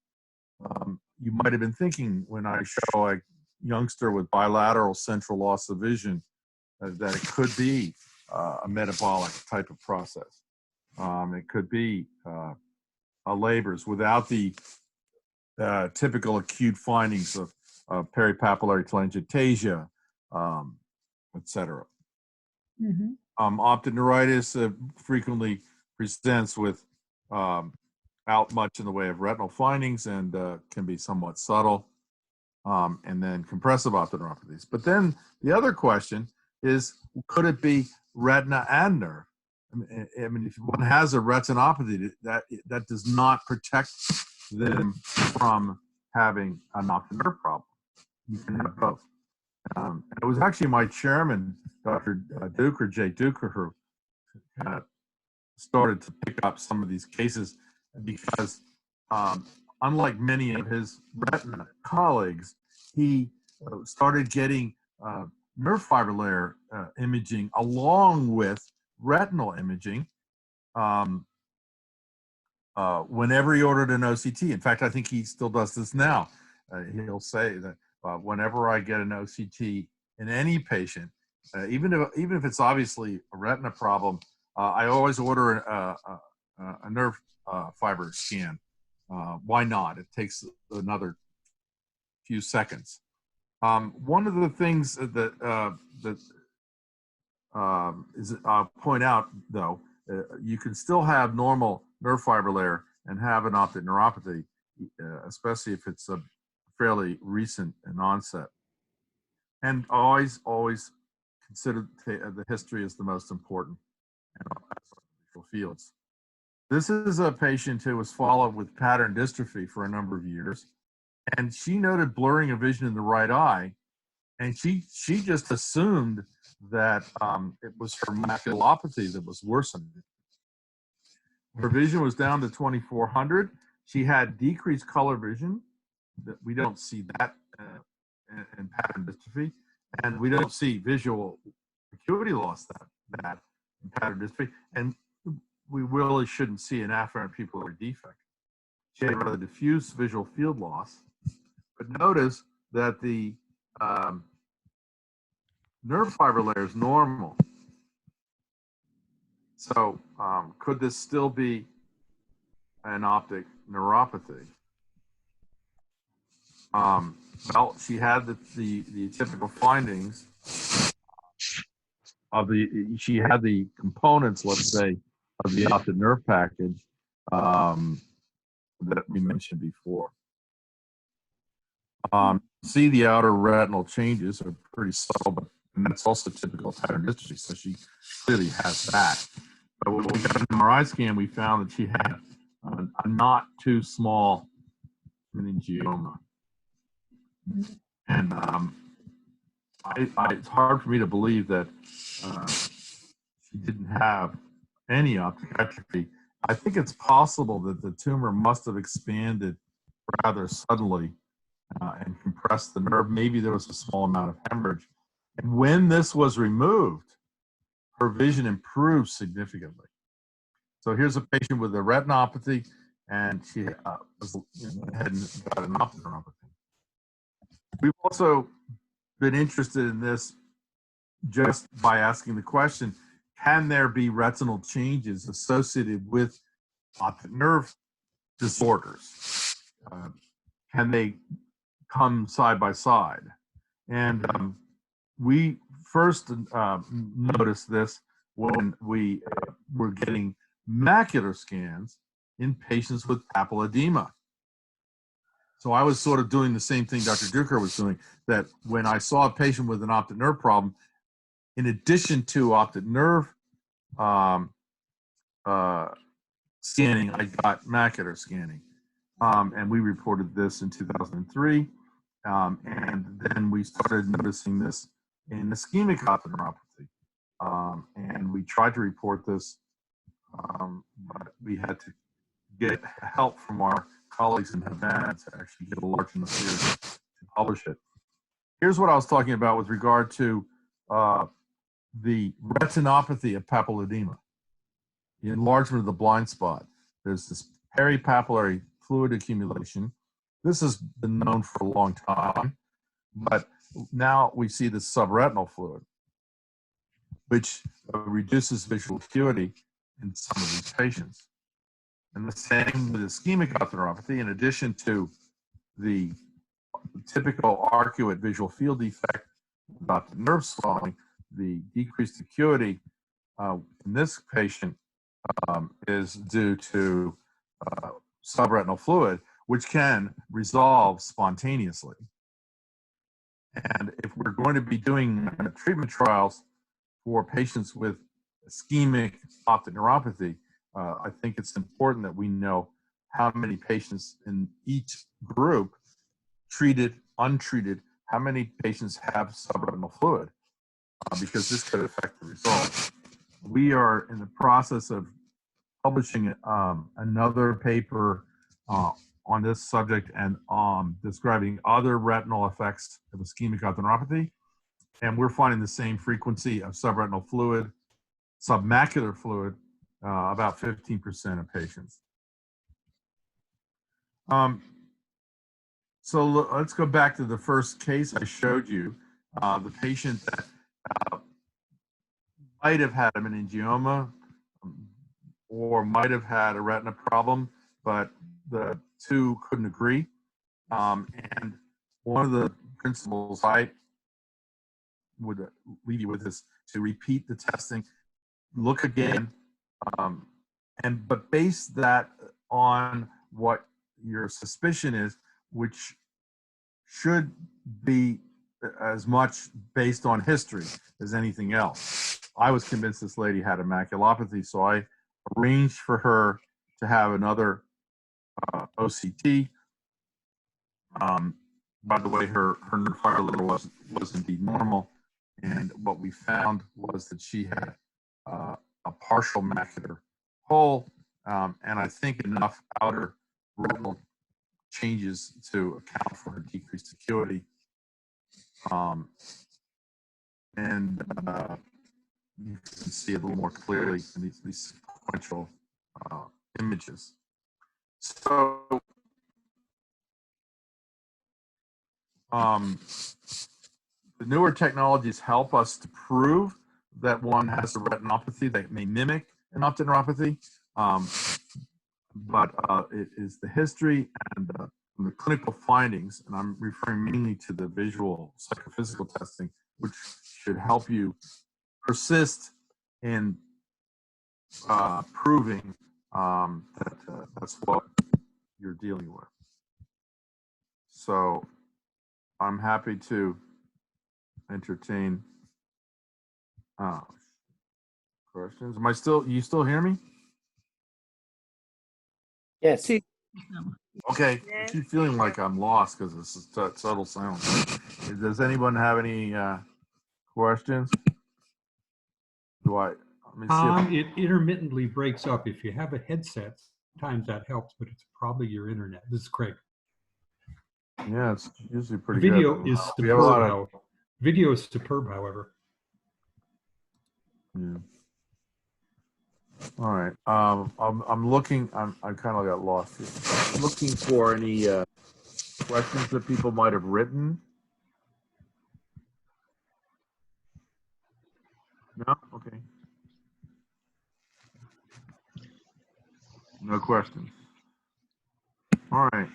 you might have been thinking when I show a youngster with bilateral central loss of vision that it could be a metabolic type of process. It could be a labors without the typical acute findings of peripapillary telangiectasia, et cetera. Ujú. Optic neuritis frequently presents with out much in the way of retinal findings and can be somewhat subtle. And then compressive optic neuropathies. But then the other question is, could it be retina and nerve? I mean, if one has a retinopathy, that does not protect them from having an optic nerve problem. You can have both. It was actually my chairman, Dr. Duker, Jay Duker, who kind of started to pick up some of these cases because unlike many of his retina colleagues, he started getting nerve fiber layer imaging along with retinal imaging whenever he ordered an OCT. In fact, I think he still does this now. He'll say that whenever I get an OCT in any patient, even if it's obviously a retina problem, I always order a nerve fiber scan. Why not? It takes another few seconds. One of the things that I'll point out, though, you can still have normal nerve fiber layer and have an optic neuropathy, especially if it's a fairly recent in onset. And always consider the history as the most important in fields. This is a patient who was followed with pattern dystrophy for a number of years, and she noted blurring of vision in the right eye, and she just assumed that it was her maculopathy that was worsening. Her vision was down to 2400. She had decreased color vision. We don't see that in pattern dystrophy, and we don't see visual acuity loss that in pattern dystrophy, and we really shouldn't see an afferent pupillary defect. She had rather diffuse visual field loss, but notice that the nerve fiber layer is normal. So could this still be an optic neuropathy? Well, she had the typical findings of she had the components, let's say, of the optic nerve package that we mentioned before. See the outer retinal changes are pretty subtle, but and that's also typical of pattern dystrophy, so she clearly has that. But when we got an MRI scan, we found that she had a not too small meningioma. And it's hard for me to believe that she didn't have any optic atrophy. I think it's possible that the tumor must have expanded rather suddenly and compressed the nerve. Maybe there was a small amount of hemorrhage. And when this was removed, her vision improved significantly. So here's a patient with a retinopathy, and she went ahead and got an optic neuropathy. We've also been interested in this just by asking the question, can there be retinal changes associated with optic nerve disorders? Can they come side by side? And we first noticed this when we were getting macular scans in patients with papilledema. So I was sort of doing the same thing Dr. Duker was doing, that when I saw a patient with an optic nerve problem, in addition to optic nerve scanning, I got macular scanning. And we reported this in 2003. And then we started noticing this in ischemic optic neuropathy. And we tried to report this, but we had to get help from our colleagues in Havana to actually get a large enough series to publish it. Here's what I was talking about with regard to the retinopathy of papilledema, the enlargement of the blind spot. There's this peripapillary fluid accumulation. This has been known for a long time, but now we see the subretinal fluid, which reduces visual acuity in some of these patients. And the same with ischemic optic neuropathy. In addition to the typical arcuate visual field defect about the nerve swelling, the decreased acuity in this patient is due to subretinal fluid, which can resolve spontaneously. And if we're going to be doing treatment trials for patients with ischemic optic neuropathy, I think it's important that we know how many patients in each group, treated, untreated, how many patients have subretinal fluid, because this could affect the results. We are in the process of publishing another paper on this subject and describing other retinal effects of ischemic optic neuropathy. And we're finding the same frequency of subretinal fluid, submacular fluid, about 15% of patients. So let's go back to the first case I showed you, the patient that might have had a meningioma or might have had a retina problem, but the two couldn't agree. And one of the principles I would leave you with is to repeat the testing, look again, but base that on what your suspicion is, which should be as much based on history as anything else. I was convinced this lady had a maculopathy, so I arranged for her to have another OCT. By the way, her nerve fiber level was indeed normal, and what we found was that she had a partial macular hole, and I think enough outer retinal changes to account for her decreased acuity. And you can see a little more clearly in these sequential images. So the newer technologies help us to prove that one has a retinopathy that may mimic an optic neuropathy, but it is the history and the clinical findings, and I'm referring mainly to the visual psychophysical testing, which should help you persist in proving that that's what you're dealing with. So I'm happy to entertain questions. Am I still, you still hear me? Yes. Okay, I keep feeling like I'm lost because this is subtle sound. Does anyone have any questions? Let me see It intermittently breaks up. If you have a headset, sometimes that helps, but it's probably your internet. This is Craig. Yeah, it's usually pretty Video good. is We have a lot superb. Video is superb, however. Yeah. All right. I'm looking. I kind of got lost here. I'm looking for any questions that people might have written. No. Okay. No questions. All right.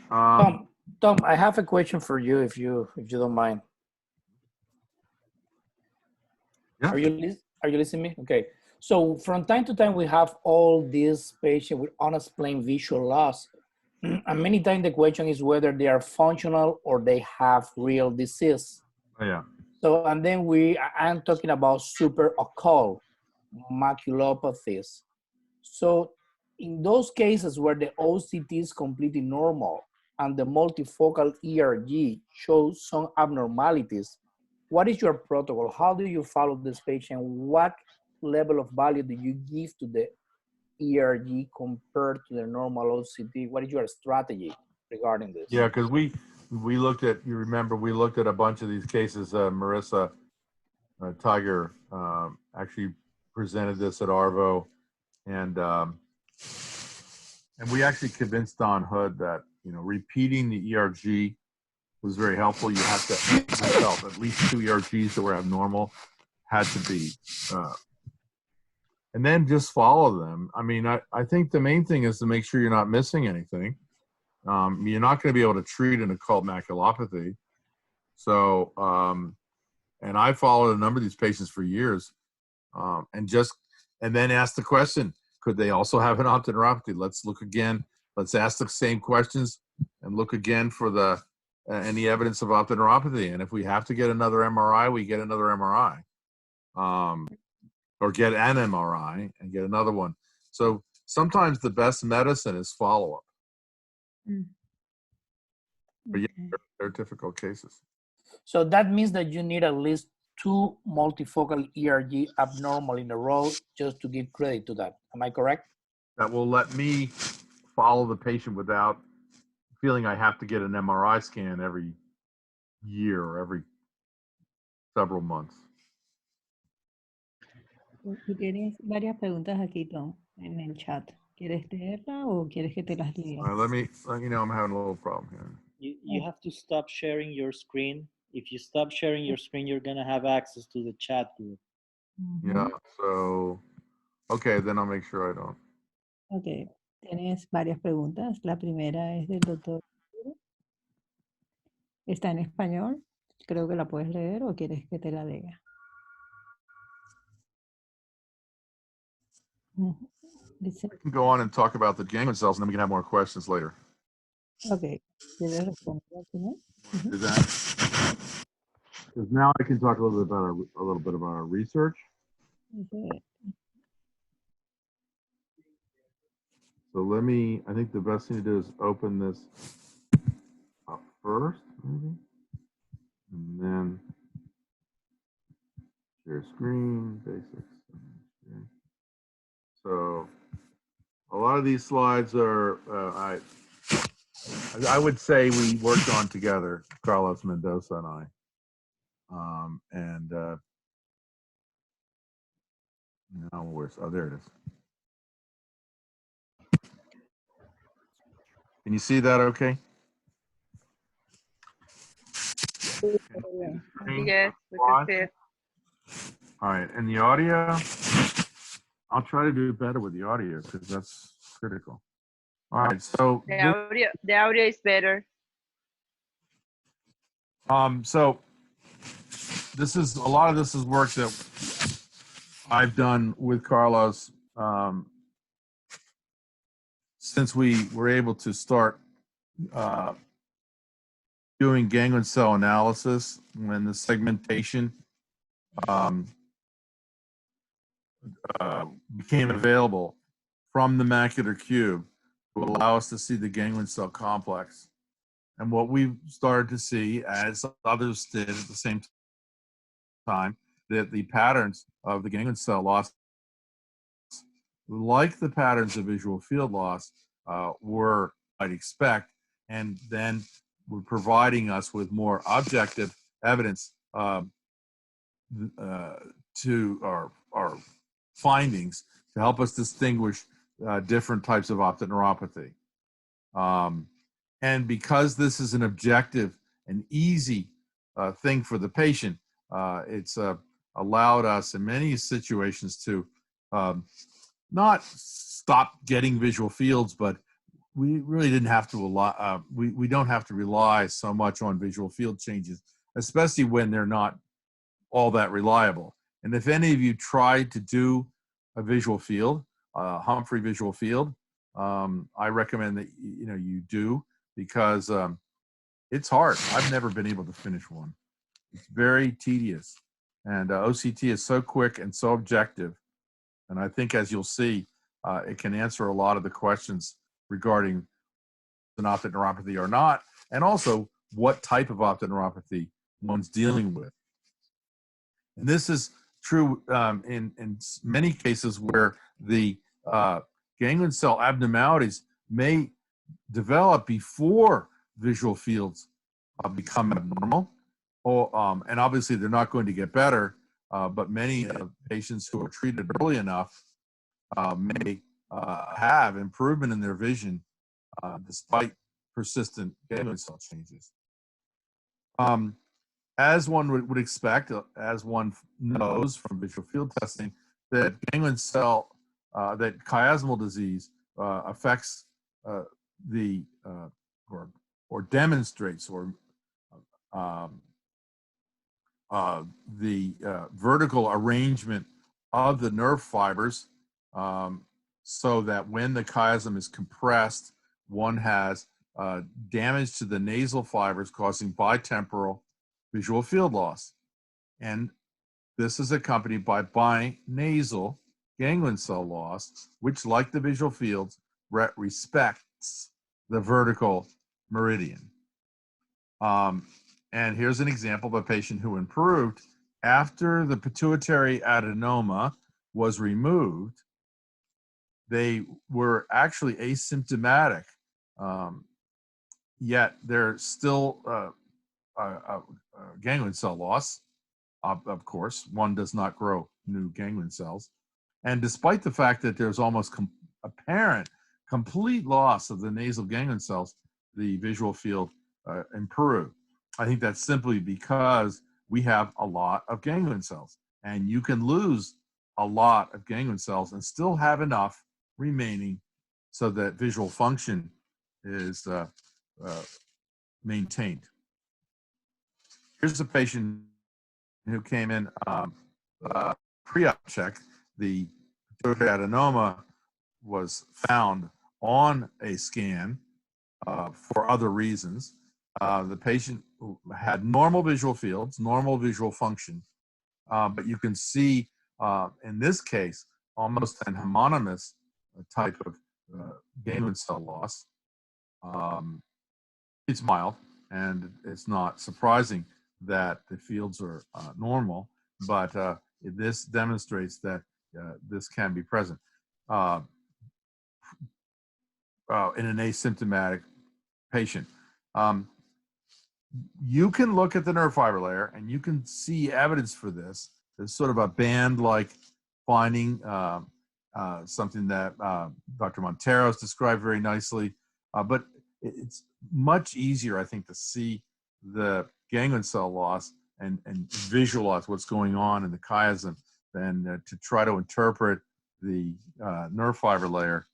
Tom, I have a question for you, if you don't mind. Yeah. Are you listening to me? Okay. So from time to time, we have all these patients with unexplained visual loss. And many times the question is whether they are functional or they have real disease. Oh, yeah. So, and then I'm talking about super occult maculopathies. So in those cases where the OCT is completely normal and the multifocal ERG shows some abnormalities, what is your protocol? How do you follow this patient? What level of value do you give to the ERG compared to the normal OCT? What is your strategy regarding this? Yeah, because we looked at. You remember we looked at a bunch of these cases. Marissa Tiger actually presented this at Arvo, and we actually convinced Don Hood that repeating the ERG was very helpful. You have to myself at least 2 ERGs that were abnormal had to be, and then just follow them. I mean, I think the main thing is to make sure you're not missing anything. You're not going to be able to treat an occult maculopathy. So, and I followed a number of these patients for years, and then ask the question: could they also have an optic neuropathy? Let's look again. Let's ask the same questions and look again for the any evidence of optic neuropathy. And if we have to get another MRI, we get another MRI, or get an MRI and get another one. So sometimes the best medicine is follow-up. But yeah, they're difficult cases. So that means that you need at least 2 multifocal ERG abnormal in a row just to give credit to that. Am I correct? That will let me follow the patient without feeling I have to get an MRI scan every year or every several months. Tú tienes varias preguntas aquí, Tom, en el chat. ¿Quieres leerla o quieres que te las lea? Let me, I'm having a little problem here. You have to stop sharing your screen. If you stop sharing your screen, you're going to have access to the chat group. Yeah, so, okay, then I'll make sure I don't. Ok, tienes varias preguntas. La primera es del doctor. Está en español. Creo que la puedes leer o quieres que te la lea. Dice, I can go on and talk about the ganglion cells, and then we can have more questions later. ok, ¿quieres responder al final? Do that. Because now I can talk a little bit about our research. Okay. So let me, I think the best thing to do is open this up first, maybe. And then share screen, basics. So a lot of these slides are, I would say we worked on together, Carlos Mendoza and I. Now where's, oh, there it is. Can you see that okay? Yes, we can see it. All right, and the audio, I'll try to do better with the audio because that's critical. All right, so The audio is better. so this is a lot of this is work that I've done with Carlos since we were able to start doing ganglion cell analysis when the segmentation became available from the macular cube to allow us to see the ganglion cell complex. And what we started to see, as others did at the same time, that the patterns of the ganglion cell loss, like the patterns of visual field loss, were I'd expect. And then providing us with more objective evidence to our findings to help us distinguish different types of optic neuropathy. And because this is an objective and easy thing for the patient, it's allowed us in many situations to not stop getting visual fields, but we really didn't have to we don't have to rely so much on visual field changes, especially when they're not all that reliable. And if any of you tried to do a visual field, Humphrey visual field, I recommend that you do, because it's hard. I've never been able to finish one. It's very tedious, and OCT is so quick and so objective. And I think, as you'll see, it can answer a lot of the questions regarding an optic neuropathy or not, and also what type of optic neuropathy one's dealing with. And this is true in many cases where the ganglion cell abnormalities may develop before visual fields become abnormal. And obviously, they're not going to get better, but many patients who are treated early enough may have improvement in their vision despite persistent ganglion cell changes. As one would expect, as one knows from visual field testing, that ganglion cell, that chiasmal disease affects or demonstrates the vertical arrangement of the nerve fibers, so that when the chiasm is compressed, one has damage to the nasal fibers, causing bitemporal visual field loss. And this is accompanied by binasal ganglion cell loss, which, like the visual fields, respects the vertical meridian. And here's an example of a patient who improved after the pituitary adenoma was removed. They were actually asymptomatic, yet there's still ganglion cell loss. Of course, one does not grow new ganglion cells. And despite the fact that there's almost apparent complete loss of the nasal ganglion cells, the visual field improved. I think that's simply because we have a lot of ganglion cells, and you can lose a lot of ganglion cells and still have enough remaining so that visual function is maintained. Here's a patient who came in pre-op check. The pituitary adenoma was found on a scan for other reasons. The patient had normal visual fields, normal visual function, but you can see in this case almost an homonymous type of ganglion cell loss. It's mild, and it's not surprising that the fields are normal, but this demonstrates that this can be present in an asymptomatic patient. You can look at the nerve fiber layer, and you can see evidence for this. There's sort of a band-like finding, something that Dr. Montero has described very nicely, but it's much easier, I think, to see the ganglion cell loss and visualize what's going on in the chiasm than to try to interpret the nerve fiber layer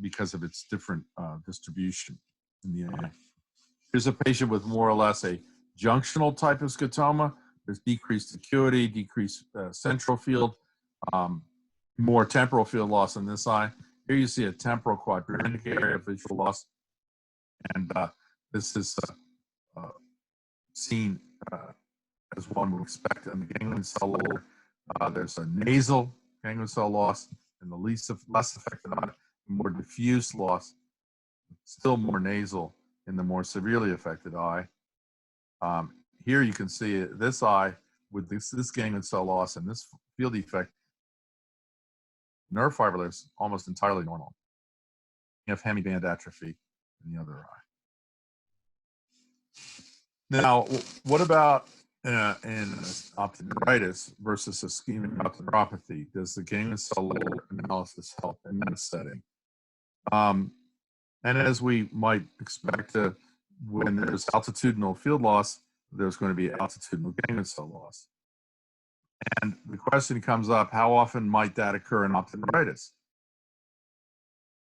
because of its different distribution in the eye. Here's a patient with more or less a junctional type of scotoma. There's decreased acuity, decreased central field, more temporal field loss in this eye. Here you see a temporal quadratic area of visual loss, and this is seen as one would expect in the ganglion cell layer. There's a nasal ganglion cell loss in the less affected eye, more diffuse loss, still more nasal in the more severely affected eye. Here you can see this eye with this ganglion cell loss and this field defect. Nerve fiber layer is almost entirely normal. You have hemiband atrophy in the other eye. Now, what about in optic neuritis versus ischemic optic neuropathy? Does the ganglion cell layer analysis help in that setting? And as we might expect, when there's altitudinal field loss, there's going to be altitudinal ganglion cell loss. And the question comes up, how often might that occur in optic neuritis?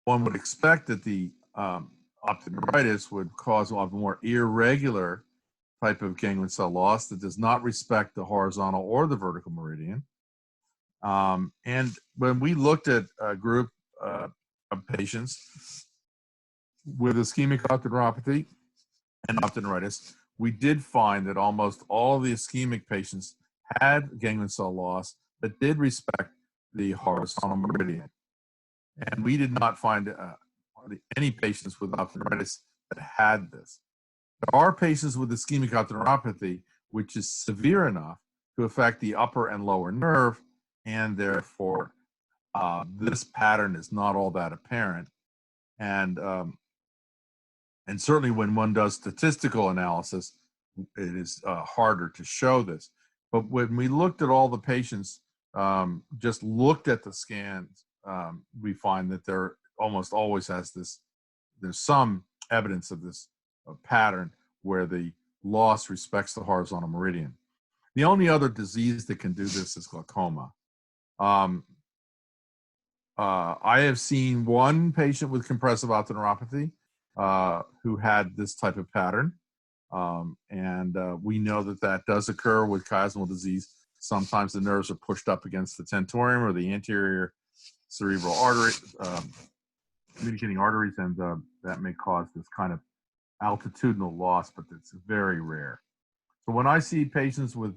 One would expect that the optic neuritis would cause a more irregular type of ganglion cell loss that does not respect the horizontal or the vertical meridian. And when we looked at a group of patients with ischemic optic neuropathy and optic neuritis, we did find that almost all of the ischemic patients had ganglion cell loss that did respect the horizontal meridian. And we did not find any patients with optic neuritis that had this. There are patients with ischemic optic neuropathy, which is severe enough to affect the upper and lower nerve, and therefore this pattern is not all that apparent. And certainly when one does statistical analysis, it is harder to show this. But when we looked at all the patients, just looked at the scans, we find that there almost always has this, there's some evidence of this pattern where the loss respects the horizontal meridian. The only other disease that can do this is glaucoma. I have seen one patient with compressive optic neuropathy who had this type of pattern. We know that that does occur with chiasmal disease. Sometimes the nerves are pushed up against the tentorium or the anterior cerebral artery, communicating arteries, and that may cause this kind of altitudinal loss, but it's very rare. So when I see patients with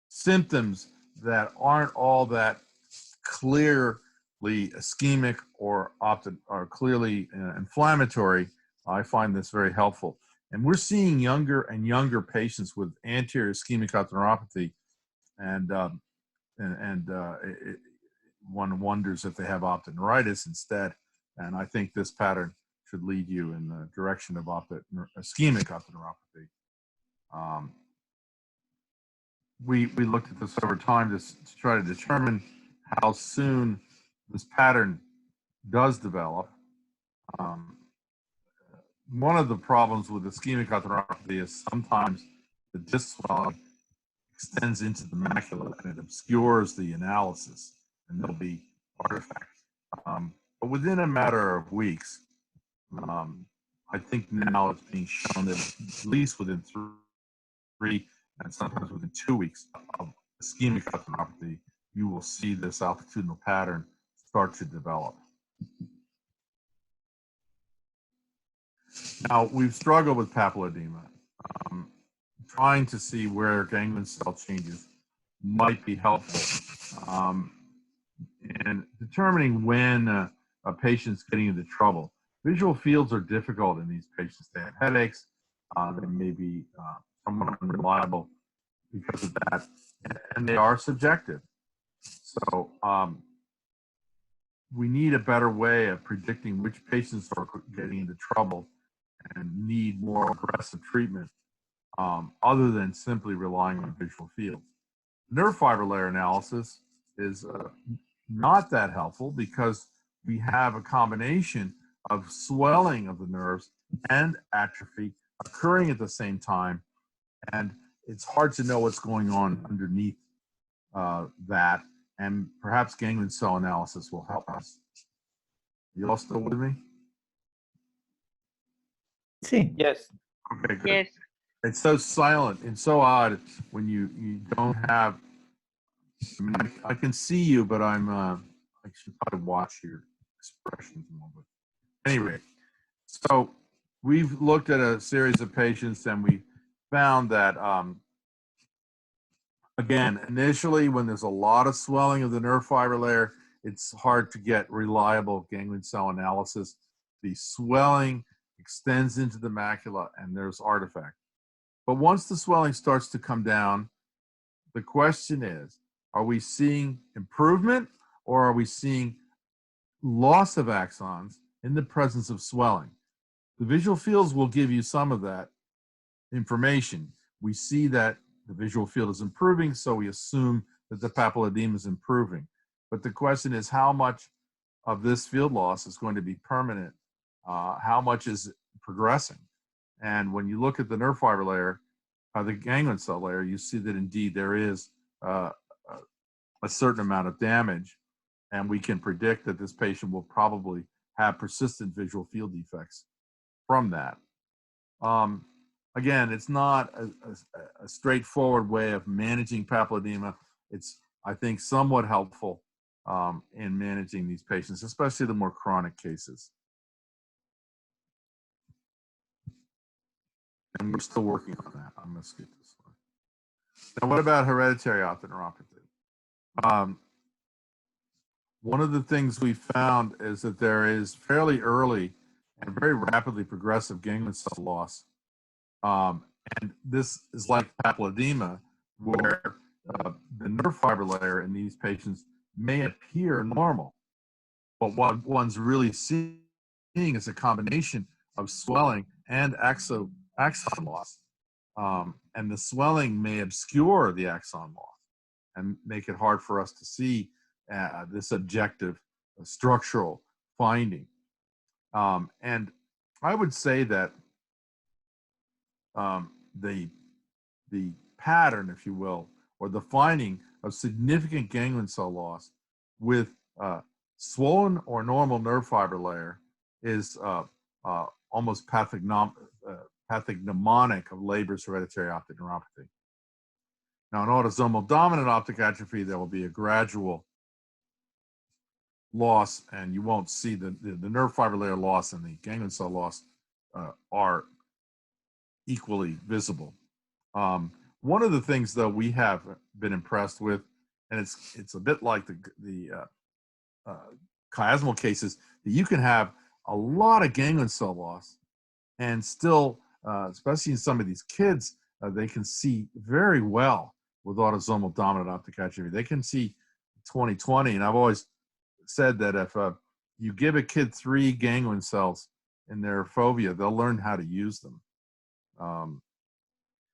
symptoms that aren't all that clearly ischemic or clearly inflammatory, I find this very helpful. And we're seeing younger and younger patients with anterior ischemic optic neuropathy, and one wonders if they have optic neuritis instead. And I think this pattern should lead you in the direction of ischemic optic neuropathy. We looked at this over time to try to determine how soon this pattern does develop. One of the problems with ischemic optic neuropathy is sometimes the disc swelling extends into the macula and it obscures the analysis, and there'll be artifacts. But within a matter of weeks, I think now it's being shown that at least within 3 and sometimes within 2 weeks of ischemic optic neuropathy, you will see this altitudinal pattern start to develop. Now, we've struggled with papilledema, trying to see where ganglion cell changes might be helpful, and determining when a patient's getting into trouble. Visual fields are difficult in these patients. They have headaches. They may be somewhat unreliable because of that, and they are subjective. So we need a better way of predicting which patients are getting into trouble and need more aggressive treatment, other than simply relying on visual fields. Nerve fiber layer analysis is not that helpful because we have a combination of swelling of the nerves and atrophy occurring at the same time, and it's hard to know what's going on underneath that, and perhaps ganglion cell analysis will help us. You all still with me? Sí. Yes. Okay, good. Yes. It's so silent and so odd when you don't have, I mean, I can see you, but I should probably watch your expressions more. But anyway, so we've looked at a series of patients and we found that, again, initially when there's a lot of swelling of the nerve fiber layer, it's hard to get reliable ganglion cell analysis. The swelling extends into the macula and there's artifact. But once the swelling starts to come down, the question is, are we seeing improvement or are we seeing loss of axons in the presence of swelling? The visual fields will give you some of that information. We see that the visual field is improving, so we assume that the papilledema is improving. But the question is, how much of this field loss is going to be permanent? How much is progressing? And when you look at the nerve fiber layer, the ganglion cell layer, you see that indeed there is a certain amount of damage, and we can predict that this patient will probably have persistent visual field defects from that. Again, it's not a straightforward way of managing papilledema. It's, I think, somewhat helpful in managing these patients, especially the more chronic cases. And we're still working on that. I'm going to skip this one. Now, what about hereditary optic neuropathy? One of the things we found is that there is fairly early and very rapidly progressive ganglion cell loss. And this is like papilledema, where the nerve fiber layer in these patients may appear normal. But what one's really seeing is a combination of swelling and axon loss. And the swelling may obscure the axon loss and make it hard for us to see this objective structural finding. And I would say that the pattern, if you will, or the finding of significant ganglion cell loss with swollen or normal nerve fiber layer is almost pathognomonic of Leber's hereditary optic neuropathy. Now, in autosomal dominant optic atrophy, there will be a gradual loss, and you won't see the nerve fiber layer loss and the ganglion cell loss are equally visible. One of the things, though, we have been impressed with, and it's a bit like the chiasmal cases, that you can have a lot of ganglion cell loss and still, especially in some of these kids, they can see very well with autosomal dominant optic atrophy. They can see 20/20, and I've always said that if you give a kid 3 ganglion cells in their fovea, they'll learn how to use them.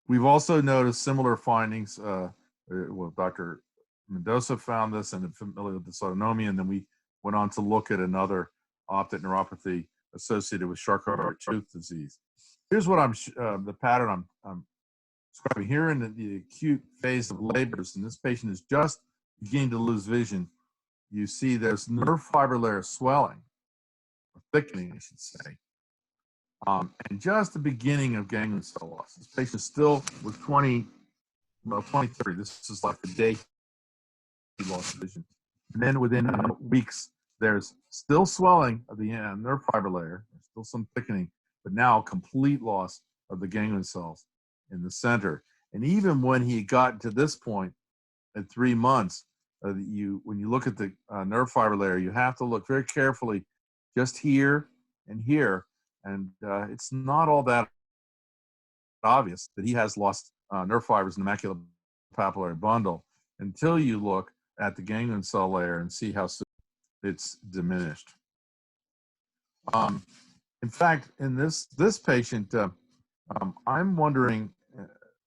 We've also noticed similar findings. Well, Dr. Mendoza found this in familial dysautonomia, and then we went on to look at another optic neuropathy associated with Charcot-Tooth disease. Here's what the pattern I'm describing here in the acute phase of Leber's, and this patient is just beginning to lose vision. You see there's nerve fiber layer swelling, or thickening, I should say. And just the beginning of ganglion cell loss. This patient still was 20/30. This is like the day he lost vision. And then within weeks, there's still swelling of the nerve fiber layer. There's still some thickening, but now complete loss of the ganglion cells in the center. And even when he got to this point at 3 months, when you look at the nerve fiber layer, you have to look very carefully just here and here. And it's not all that obvious that he has lost nerve fibers in the maculopapillary bundle until you look at the ganglion cell layer and see how soon it's diminished. In fact, in this patient, I'm wondering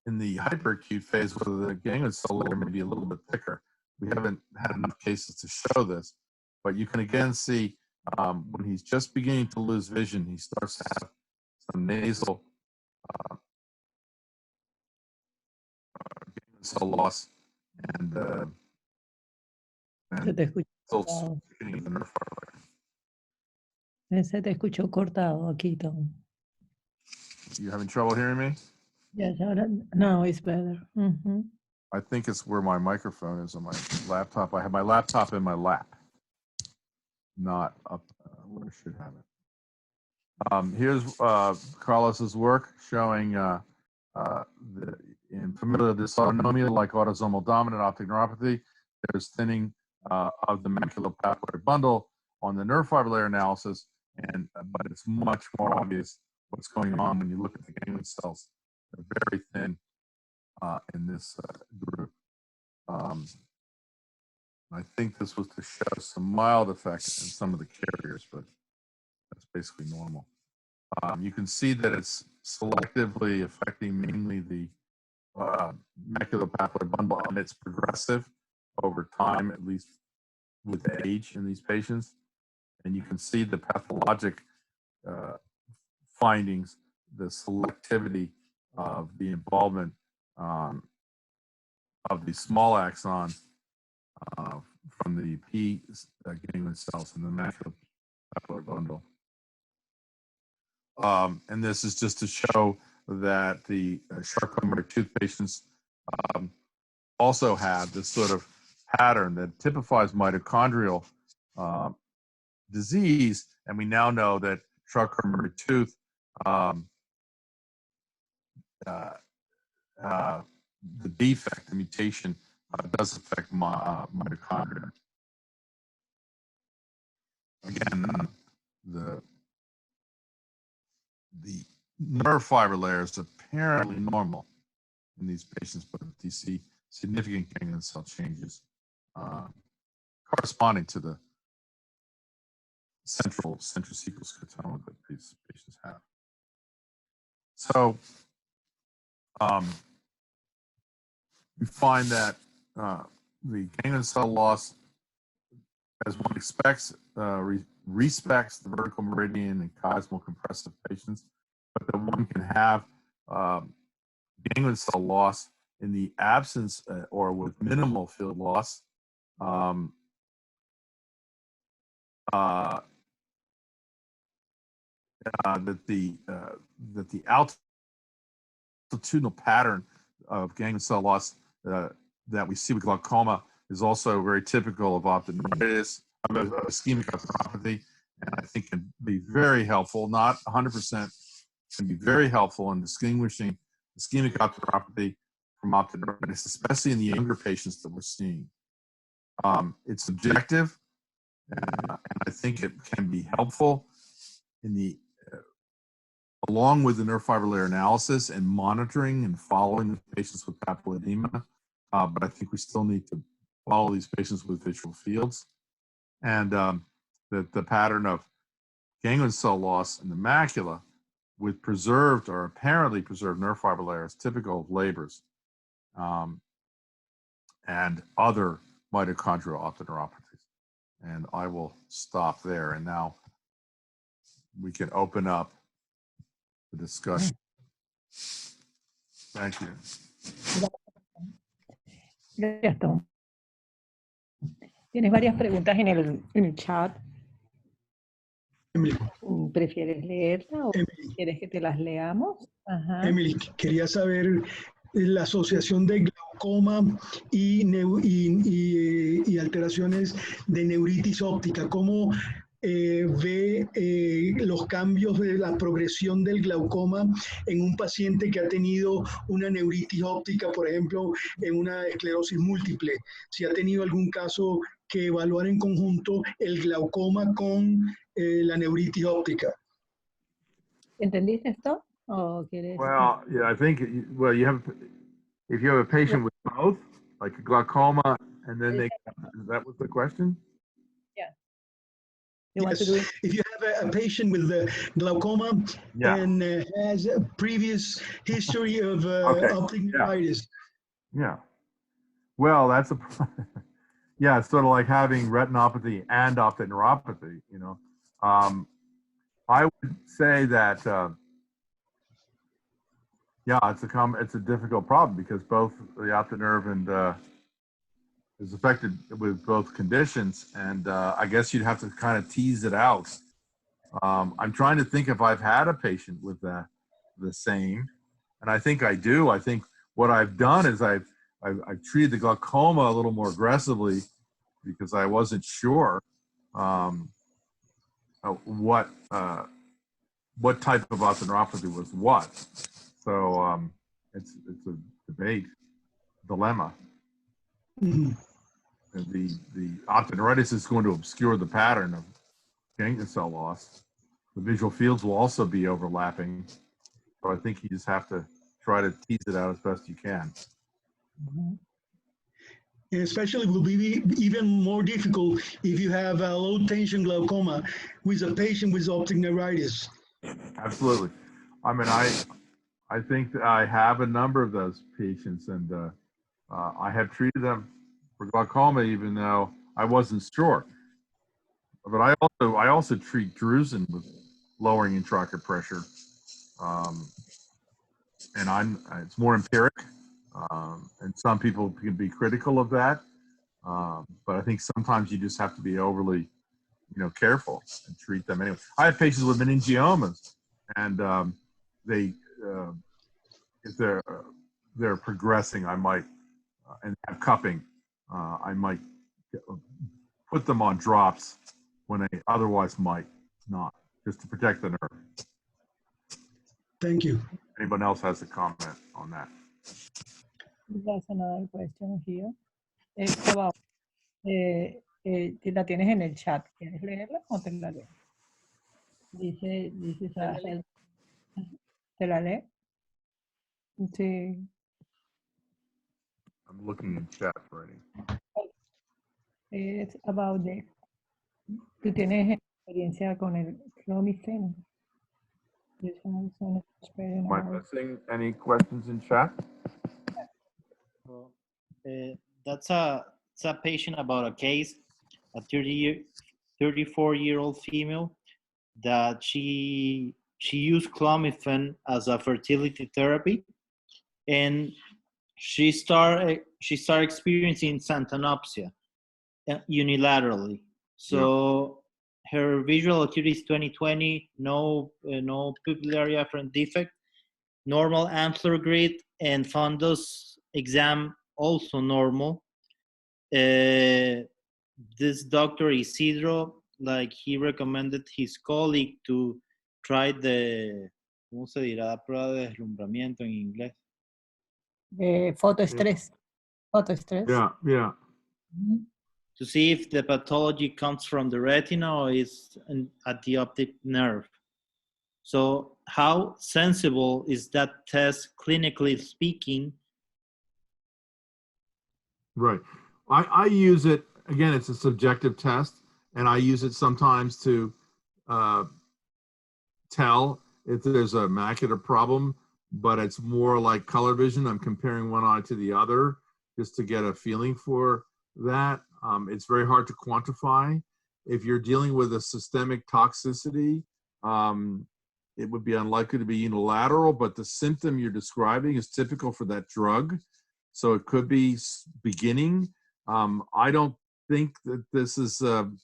in the hyperacute phase whether the ganglion cell layer may be a little bit thicker. We haven't had enough cases to show this, but you can again see when he's just beginning to lose vision, he starts to have some nasal ganglion cell loss and Se te escuchó cortado. Se te escuchó cortado aquí, Tom. You having trouble hearing me? Yes, now it's better. Mm-hmm. I think it's where my microphone is on my laptop. I have my laptop in my lap, not up where I should have it. Here's Carlos's work showing in familial dysautonomia, like autosomal dominant optic neuropathy, there's thinning of the maculopapillary bundle on the nerve fiber layer analysis, but it's much more obvious what's going on when you look at the ganglion cells. They're very thin in this group. I think this was to show some mild effect in some of the carriers, but that's basically normal. You can see that it's selectively affecting mainly the maculopapular bundle, and it's progressive over time, at least with age in these patients. And you can see the pathologic findings, the selectivity of the involvement of the small axon from the P ganglion cells in the maculopapular bundle. And this is just to show that the sarcoma tooth patients also have this sort of pattern that typifies mitochondrial disease. And we now know that sarcoma tooth the defect, the mutation, does affect mitochondria. Again, the nerve fiber layer is apparently normal in these patients, but you see significant ganglion cell changes corresponding to the central centrocecal scotoma that these patients have. So we find that the ganglion cell loss, as one expects, respects the vertical meridian in chiasmal compressive patients, but that one can have ganglion cell loss in the absence or with minimal field loss. That the altitudinal pattern of ganglion cell loss that we see with glaucoma is also very typical of optic neuritis, of ischemic ophthalmopathy, and I think can be very helpful, not 100%, can be very helpful in distinguishing ischemic ophthalmopathy from optic neuritis, especially in the younger patients that we're seeing. It's subjective, and I think it can be helpful in the along with the nerve fiber layer analysis and monitoring and following the patients with papilledema. But I think we still need to follow these patients with visual fields. And the pattern of ganglion cell loss in the macula with preserved or apparently preserved nerve fiber layer is typical of Leber's and other mitochondrial optic neuropathies. And I will stop there. And now we can open up the discussion. Thank you. Gracias, Tom. Tienes varias preguntas en el chat. Emily, ¿Prefieres leerla o quieres que te las leamos? Ajá. Emily, quería saber la asociación de glaucoma y alteraciones de neuritis óptica. ¿Cómo ve los cambios de la progresión del glaucoma en un paciente que ha tenido una neuritis óptica, por ejemplo, en una esclerosis múltiple? Si ha tenido algún caso que evaluar en conjunto el glaucoma con la neuritis óptica. ¿Entendiste esto? ¿O quieres? Well, yeah, I think, well, if you have a patient with both, like a glaucoma, and then that was the question? Yeah. Yes. If you have a patient with the glaucoma and has a previous history of optic neuritis. Yeah. Well, that's yeah, it's sort of like having retinopathy and optic neuropathy, you know. I would say that, yeah, it's a difficult problem because both the optic nerve and is affected with both conditions, and I guess you'd have to kind of tease it out. I'm trying to think if I've had a patient with the same, and I think I do. I think what I've done is I've treated the glaucoma a little more aggressively because I wasn't sure what type of optic neuropathy was what. So it's a debate, dilemma. Mm-hmm. The optic neuritis is going to obscure the pattern of ganglion cell loss. The visual fields will also be overlapping. So I think you just have to try to tease it out as best you can. Mm-hmm. Especially will be even more difficult if you have a low tension glaucoma with a patient with optic neuritis. Absolutely. I mean, I think that I have a number of those patients, and I have treated them for glaucoma, even though I wasn't sure. But I also treat drusen with lowering intraocular pressure, and it's more empiric, and some people can be critical of that, but I think sometimes you just have to be overly, careful and treat them anyway. I have patients with meningiomas, and they if they're progressing, I might and have cupping, I might put them on drops when they otherwise might not, just to protect the nerve. Thank you. Anyone else has a comment on that? There's another question here. It's about, la tienes en el chat. ¿Quieres leerla o te la leo? Dice, ¿te la lee? Sí. I'm looking in chat already. It's about tú tienes experiencia con el clomiphene. Am I missing any questions in chat? Well, that's a patient about a case, a 34-year-old female that she used clomiphene as a fertility therapy, and she started experiencing xanthopsia unilaterally. So her visual acuity is 20/20, no pupillary afferent defect, normal Amsler grid, and fundus exam also normal. This Dr. Isidro, like, he recommended his colleague to try the, ¿cómo se dirá? Prueba de deslumbramiento en inglés. Photostress. Photostress. Yeah. To see if the pathology comes from the retina or is at the optic nerve. So how sensible is that test, clinically speaking? Right. I use it, again, it's a subjective test, and I use it sometimes to tell if there's a macular problem, but it's more like color vision. I'm comparing one eye to the other just to get a feeling for that. It's very hard to quantify. If you're dealing with a systemic toxicity, it would be unlikely to be unilateral, but the symptom you're describing is typical for that drug. So it could be beginning. I don't think that this is the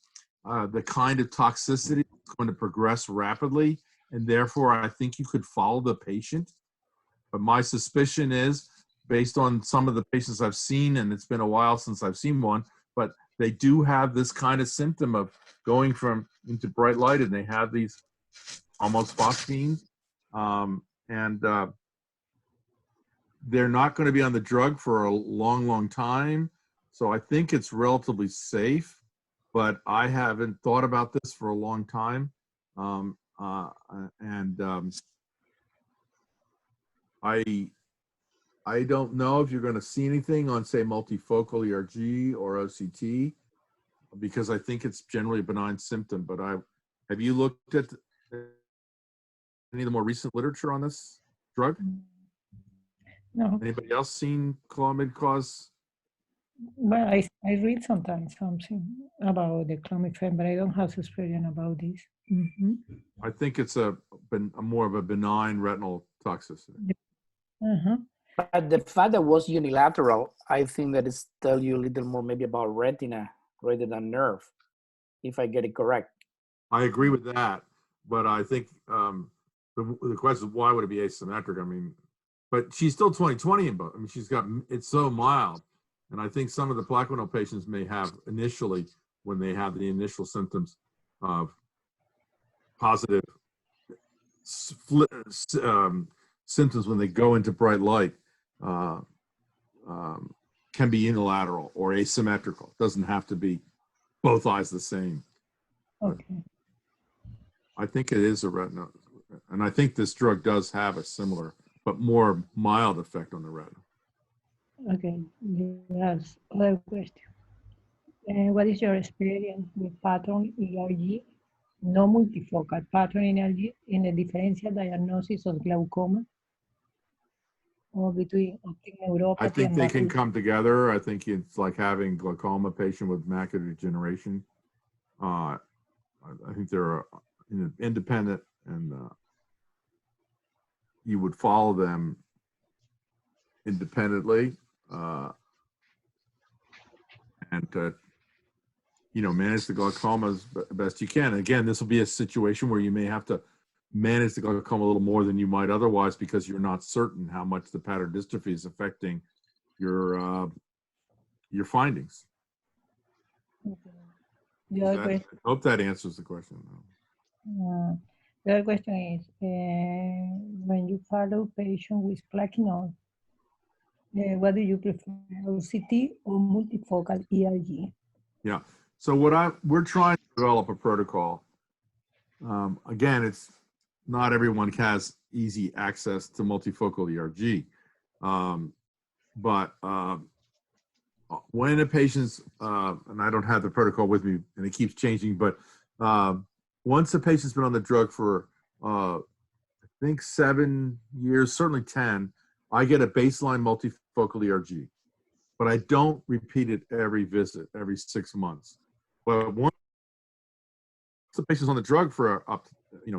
kind of toxicity that's going to progress rapidly, and therefore I think you could follow the patient. But my suspicion is, based on some of the patients I've seen, and it's been a while since I've seen one, but they do have this kind of symptom of going into bright light, and they have these almost phosphines, and they're not going to be on the drug for a long time. So I think it's relatively safe, but I haven't thought about this for a long time. I don't know if you're going to see anything on, say, multifocal ERG or OCT, because I think it's generally a benign symptom. But have you looked at any of the more recent literature on this drug? No. Anybody else seen clomid cause? Well, I read sometimes something about the clomiphene, but I don't have experience about this. Mm-hmm. I think it's a more of a benign retinal toxicity. Uh-huh. But the fact that it was unilateral, I think that it's tell you a little more maybe about retina rather than nerve, if I get it correct. I agree with that, but I think the question is, why would it be asymmetric? I mean, but she's still 20/20 in both. I mean, it's so mild. And I think some of the plaquenil patients may have initially, when they have the initial symptoms of positive symptoms when they go into bright light, can be unilateral or asymmetrical. It doesn't have to be both eyes the same. Okay. I think it is a retina. And I think this drug does have a similar, but more mild effect on the retina. Okay, yes, other question. What is your experience with pattern ERG no multifocal pattern in a differential diagnosis of glaucoma or between optic neuropathy I think and they can macular. come together. I think it's like having glaucoma patient with macular degeneration. I think they're independent, and you would follow them independently, and manage the glaucoma as best you can. Again, this will be a situation where you may have to manage the glaucoma a little more than you might otherwise, because you're not certain how much the pattern dystrophy is affecting your findings. The other question, I hope that answers the question. the other question is, when you follow patient with plaquenil, what do you prefer, OCT or multifocal ERG? Yeah. So we're trying to develop a protocol. Again, it's not everyone has easy access to multifocal ERG, but when a patient's and I don't have the protocol with me, and it keeps changing, but once a patient's been on the drug for I think 7 years, certainly 10, I get a baseline multifocal ERG, but I don't repeat it every visit, every 6 months. But once the patient's on the drug for up to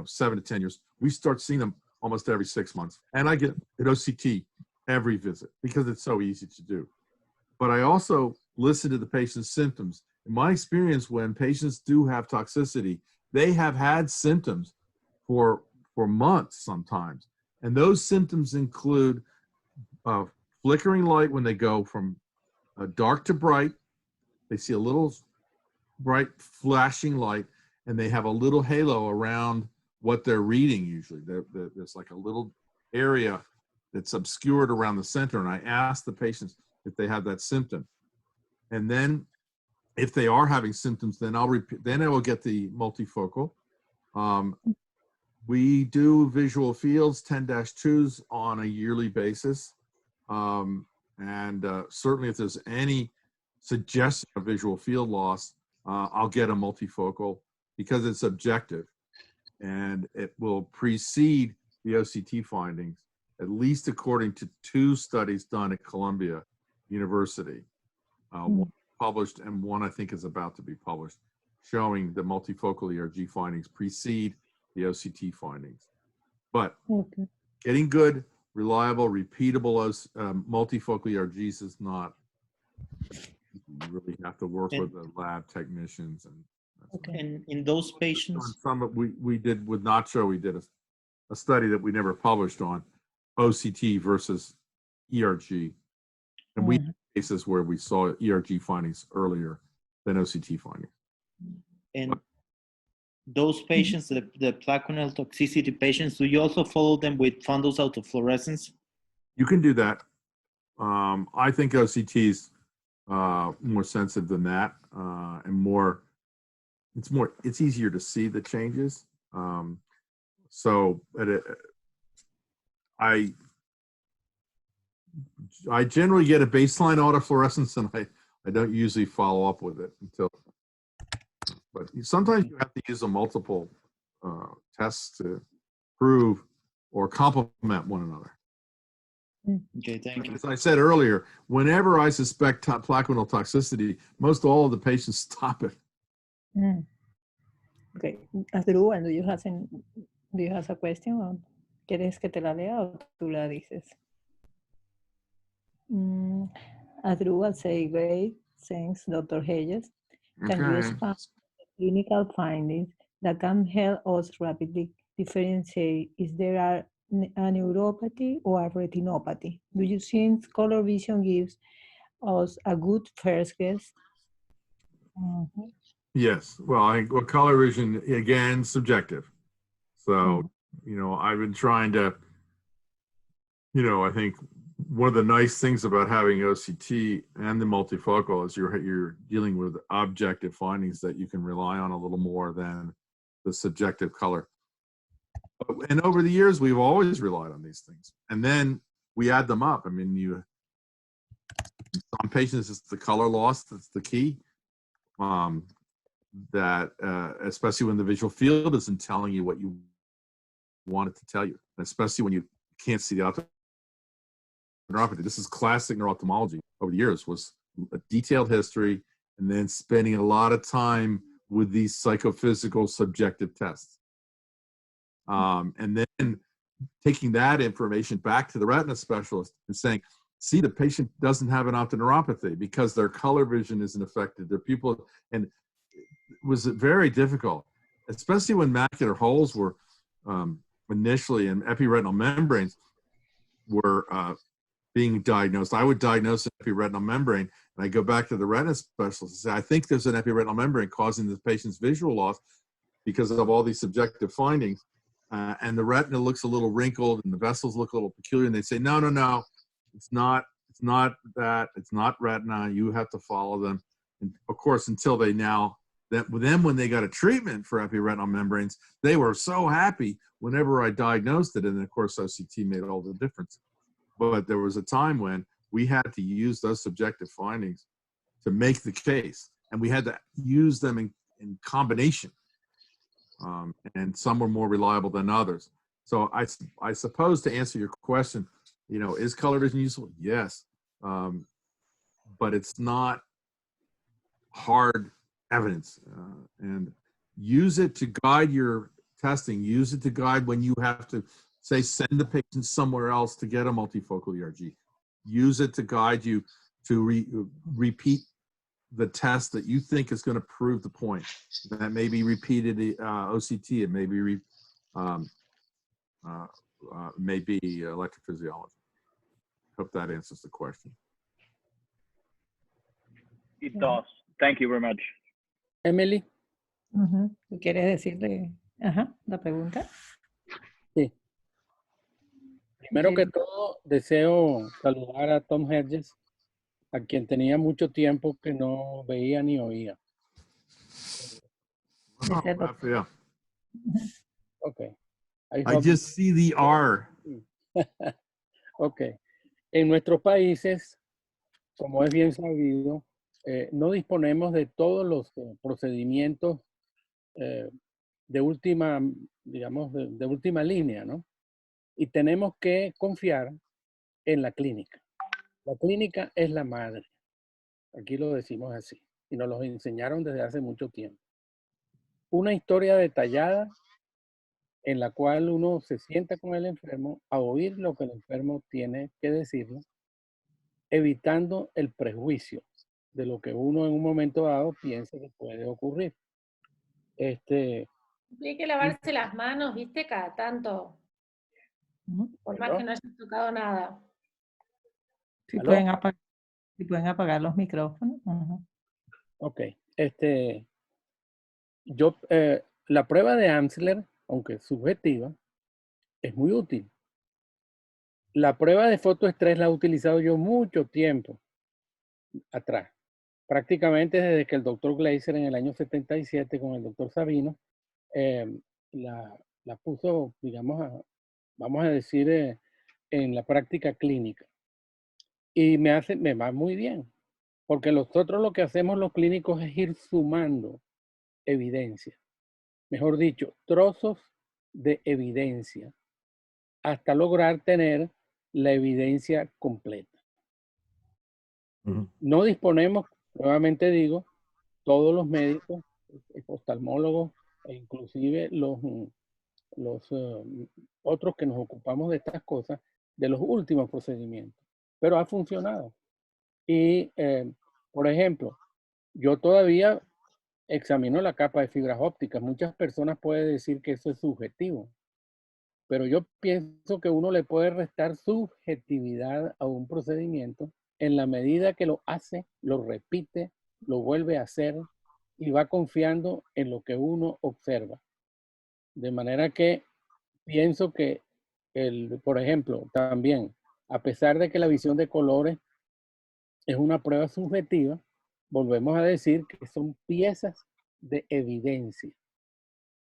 7 to 10 years, we start seeing them almost every 6 months. And I get an OCT every visit because it's so easy to do. But I also listen to the patient's symptoms. In my experience, when patients do have toxicity, they have had symptoms for months sometimes. And those symptoms include flickering light when they go from dark to bright. They see a little bright flashing light, and they have a little halo around what they're reading usually. There's like a little area that's obscured around the center, and I ask the patients if they have that symptom. And then if they are having symptoms, then I will get the multifocal. We do visual fields, 10-2s on a yearly basis. And certainly if there's any suggestion of visual field loss, I'll get a multifocal because it's objective, and it will precede the OCT findings, at least according to 2 studies done at Columbia University, one published and one I think is about to be published, showing the multifocal ERG findings precede the OCT findings. But getting good, reliable, repeatable multifocal ERGs is not, you really have to work with the lab technicians. And in those patients, We did with Nacho, we did a study that we never published on OCT versus ERG. And we had cases where we saw ERG findings earlier than OCT findings. and those patients, the plaquenil toxicity patients, do you also follow them with fundus autofluorescence? You can do that. I think OCT is more sensitive than that, and it's easier to see the changes. So I generally get a baseline autofluorescence, and I don't usually follow up with it but sometimes you have to use a multiple tests to prove or complement one another. Okay, thank you. As I said earlier, whenever I suspect plaquenil toxicity, most all of the patients stop it. Okay, Adruan, do you have a question? Or ¿quieres que te la lea o tú la dices? Adruan say, great, thanks, Dr. Hedges. Can you expand clinical findings that can help us rapidly differentiate if there are a neuropathy or a retinopathy? Do you think color vision gives us a good first guess? Yes. Well, I think color vision, again, subjective. So, I've been trying to, I think one of the nice things about having OCT and the multifocal is you're dealing with objective findings that you can rely on a little more than the subjective color. And over the years, we've always relied on these things. And then we add them up. I mean, some patients, it's the color loss that's the key. that especially when the visual field isn't telling you what you want it to tell you, especially when you can't see the neuropathy. This is classic neuro-ophthalmology over the years, was a detailed history and then spending a lot of time with these psychophysical subjective tests. And then taking that information back to the retina specialist and saying, see, the patient doesn't have an optoneuropathy because their color vision isn't affected. Their pupil, and it was very difficult, especially when macular holes were initially and epiretinal membranes were being diagnosed. I would diagnose an epiretinal membrane, and I go back to the retina specialist and say, I think there's an epiretinal membrane causing the patient's visual loss because of all these subjective findings. And the retina looks a little wrinkled and the vessels look a little peculiar. And they say, no, no, no, it's not that, it's not retina. You have to follow them. And of course, until they now, then when they got a treatment for epiretinal membranes, they were so happy whenever I diagnosed it. And of course, OCT made all the difference. But there was a time when we had to use those subjective findings to make the case. And we had to use them in combination. And some were more reliable than others. So I suppose to answer your question, you know, is color vision useful? Yes. But it's not hard evidence. And use it to guide your testing. Use it to guide when you have to, say, send the patient somewhere else to get a multifocal ERG. Use it to guide you to repeat the test that you think is going to prove the point. That may be repeated OCT, it may be maybe electrophysiology. Hope that answers the question. It does. Thank you very much. Emily. ¿Tú quieres decirle la pregunta? Sí. Primero que todo, deseo saludar a Tom Hedges, a quien tenía mucho tiempo que no veía ni oía. Oh, Raphael. Okay. I just see the R. Okay. En nuestros países, como es bien sabido, no disponemos de todos los procedimientos de última, digamos, de última línea, ¿no? Y tenemos que confiar en la clínica. La clínica es la madre. Aquí lo decimos así. Y nos lo enseñaron desde hace mucho tiempo. Una historia detallada en la cual uno se sienta con el enfermo a oír lo que el enfermo tiene que decirle, evitando el prejuicio de lo que uno en un momento dado piensa que puede ocurrir. Hay que lavarse las manos, ¿viste? Cada tanto. Por más que no hayas tocado nada. Si pueden apagar los micrófonos. Ok. La prueba de Amsler, aunque es subjetiva, es muy útil. La prueba de fotoestrés la he utilizado yo mucho tiempo atrás. Prácticamente desde que el doctor Glaser en el año 77 con el doctor Sabino la puso, digamos, vamos a decir, en la práctica clínica. Y me va muy bien, porque nosotros lo que hacemos los clínicos es ir sumando evidencia. Mejor dicho, trozos de evidencia hasta lograr tener la evidencia completa. No disponemos, nuevamente digo, todos los médicos, oftalmólogos e inclusive los otros que nos ocupamos de estas cosas, de los últimos procedimientos, pero ha funcionado. Y, por ejemplo, yo todavía examino la capa de fibras ópticas. Muchas personas pueden decir que eso es subjetivo, pero yo pienso que uno le puede restar subjetividad a un procedimiento en la medida que lo hace, lo repite, lo vuelve a hacer y va confiando en lo que uno observa. De manera que pienso que, por ejemplo, también, a pesar de que la visión de colores es una prueba subjetiva, volvemos a decir que son piezas de evidencia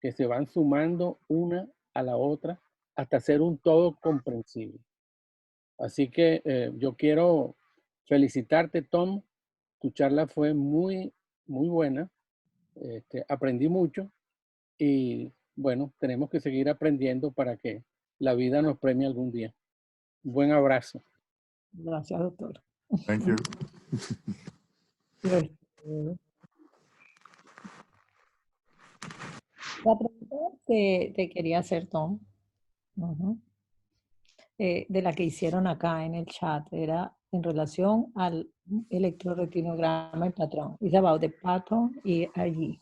que se van sumando una a la otra hasta ser un todo comprensible. Así que yo quiero felicitarte, Tom. Tu charla fue muy, muy buena. aprendí mucho y bueno, tenemos que seguir aprendiendo para que la vida nos premie algún día. Un buen abrazo. Gracias, doctor. Thank you. La pregunta que te quería hacer, Tom, de la que hicieron acá en el chat, era en relación al electroretinograma en patrón. It's about the pattern ERG.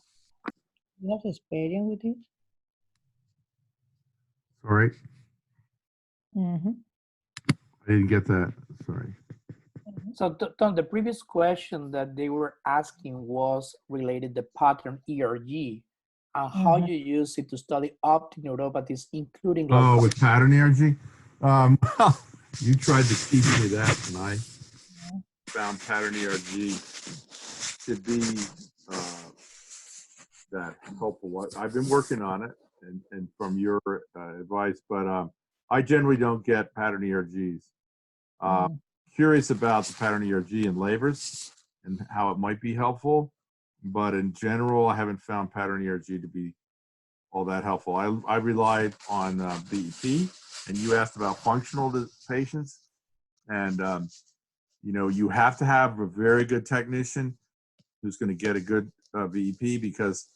You have experience with it? Sorry, I didn't get that. Sorry. So Tom, the previous question that they were asking was related to pattern ERG and how you use it to study optic neuropathies, including glaucoma. Oh, with pattern ERG? You tried to teach me that, and I found pattern ERG to be that helpful. I've been working on it, and from your advice, but I generally don't get pattern ERGs. Curious about the pattern ERG in labors and how it might be helpful, but in general, I haven't found pattern ERG to be all that helpful. I relied on VEP, and you asked about functional patients, and you know, you have to have a very good technician who's going to get a good VEP, because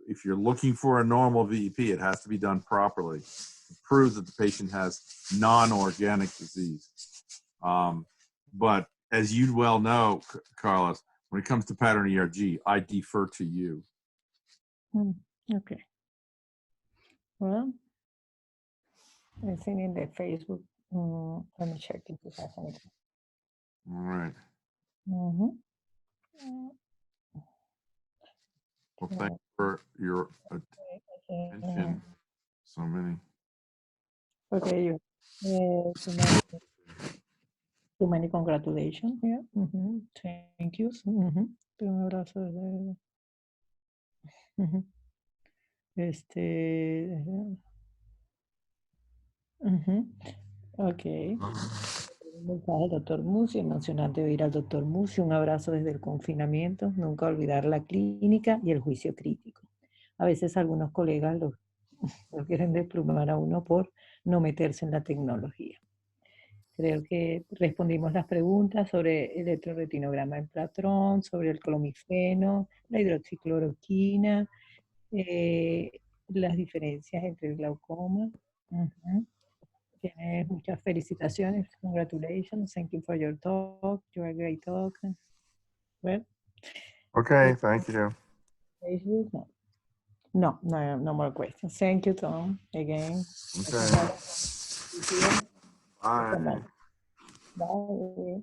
if you're looking for a normal VEP, it has to be done properly. It proves that the patient has non-organic disease. But as you well know, Carlos, when it comes to pattern ERG, I defer to you. Okay. Well, I think in the Facebook, let me check if it has anything. All right. Well, thank you for your attention. So many. Okay, too many congratulations here. Thank you. Un abrazo. Ok. Un mensaje del doctor Musi, emocionante oír al doctor Musi. Un abrazo desde el confinamiento. Nunca olvidar la clínica y el juicio crítico. A veces algunos colegas lo quieren desplumar a uno por no meterse en la tecnología. Creo que respondimos las preguntas sobre el electroretinograma en patrón, sobre el clomifeno, la hidroxicloroquina, las diferencias entre el glaucoma. Tienes muchas felicitaciones. Congratulations. Thank you for your talk. You are a great talk. Well, Okay, thank you. No more questions. Thank you, Tom, again. Okay. Bye. Bye.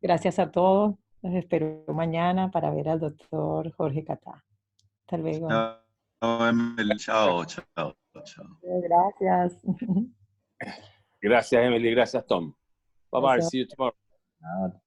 Gracias a todos. Los espero mañana para ver al doctor Jorge Catá. Hasta luego. Chao, chao, chao. Gracias. Gracias, Emily. Gracias, Tom. Bye-bye. Gracias. See you tomorrow. Chao.